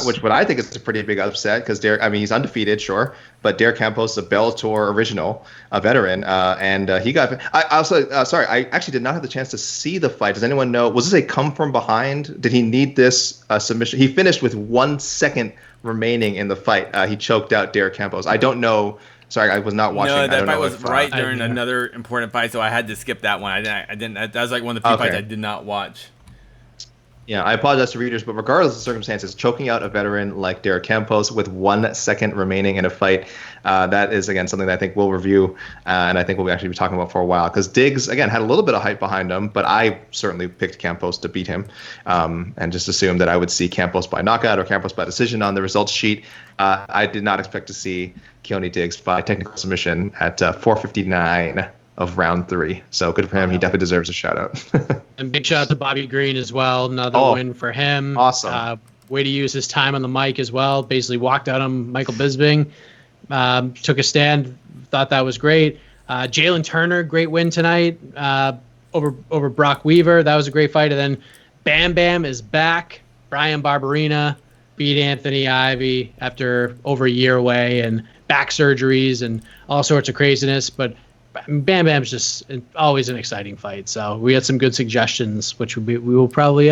which what I think is a pretty big upset because he's undefeated, sure, but Derek Campos is a Bellator original, a veteran, and he got. I also, sorry, I actually did not have the chance to see the fight. Does anyone know? Was this a come from behind? Did he need this submission? He finished with 1 second remaining in the fight. He choked out Derek Campos. I don't know. Sorry, I was not watching. No, that fight was right during another important fight, so I had to skip that one. I didn't. That was like one of the few fights I did not watch. Yeah, I apologize to readers, but regardless of the circumstances, choking out a veteran like Derek Campos with 1 second remaining in a fight, that is, again, something that I think we'll review, and I think we'll actually be talking about for a while. Because Diggs, again, had a little bit of hype behind him, but I certainly picked Campos to beat him, and just assumed that I would see Campos by knockout or Campos by decision on the results sheet. I did not expect to see Keone Diggs by technical submission at 4:59 of round 3. So good for him. He definitely deserves a shout out. And big shout out to Bobby Green as well. Another win for him. Awesome. Way to use his time on the mic as well. Basically walked out on Michael Bisping. Took a stand. Thought that was great. Jalen Turner, great win tonight over Brock Weaver. That was a great fight. And then Bam Bam is back. Brian Barberina beat Anthony Ivy after over a year away and back surgeries and all sorts of craziness. But Bam Bam's just always an exciting fight. So we had some good suggestions, which we will probably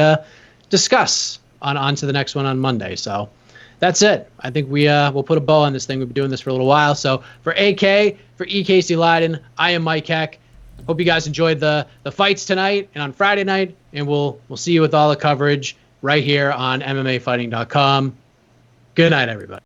discuss on to the next one on Monday. So that's it. I think we'll put a bow on this thing. We've been doing this for a little while. So for AK, for EKC Leydon, I am Mike Heck. Hope you guys enjoyed the fights tonight and on Friday night, and we'll see you with all the coverage right here on MMAfighting.com. Good night, everybody.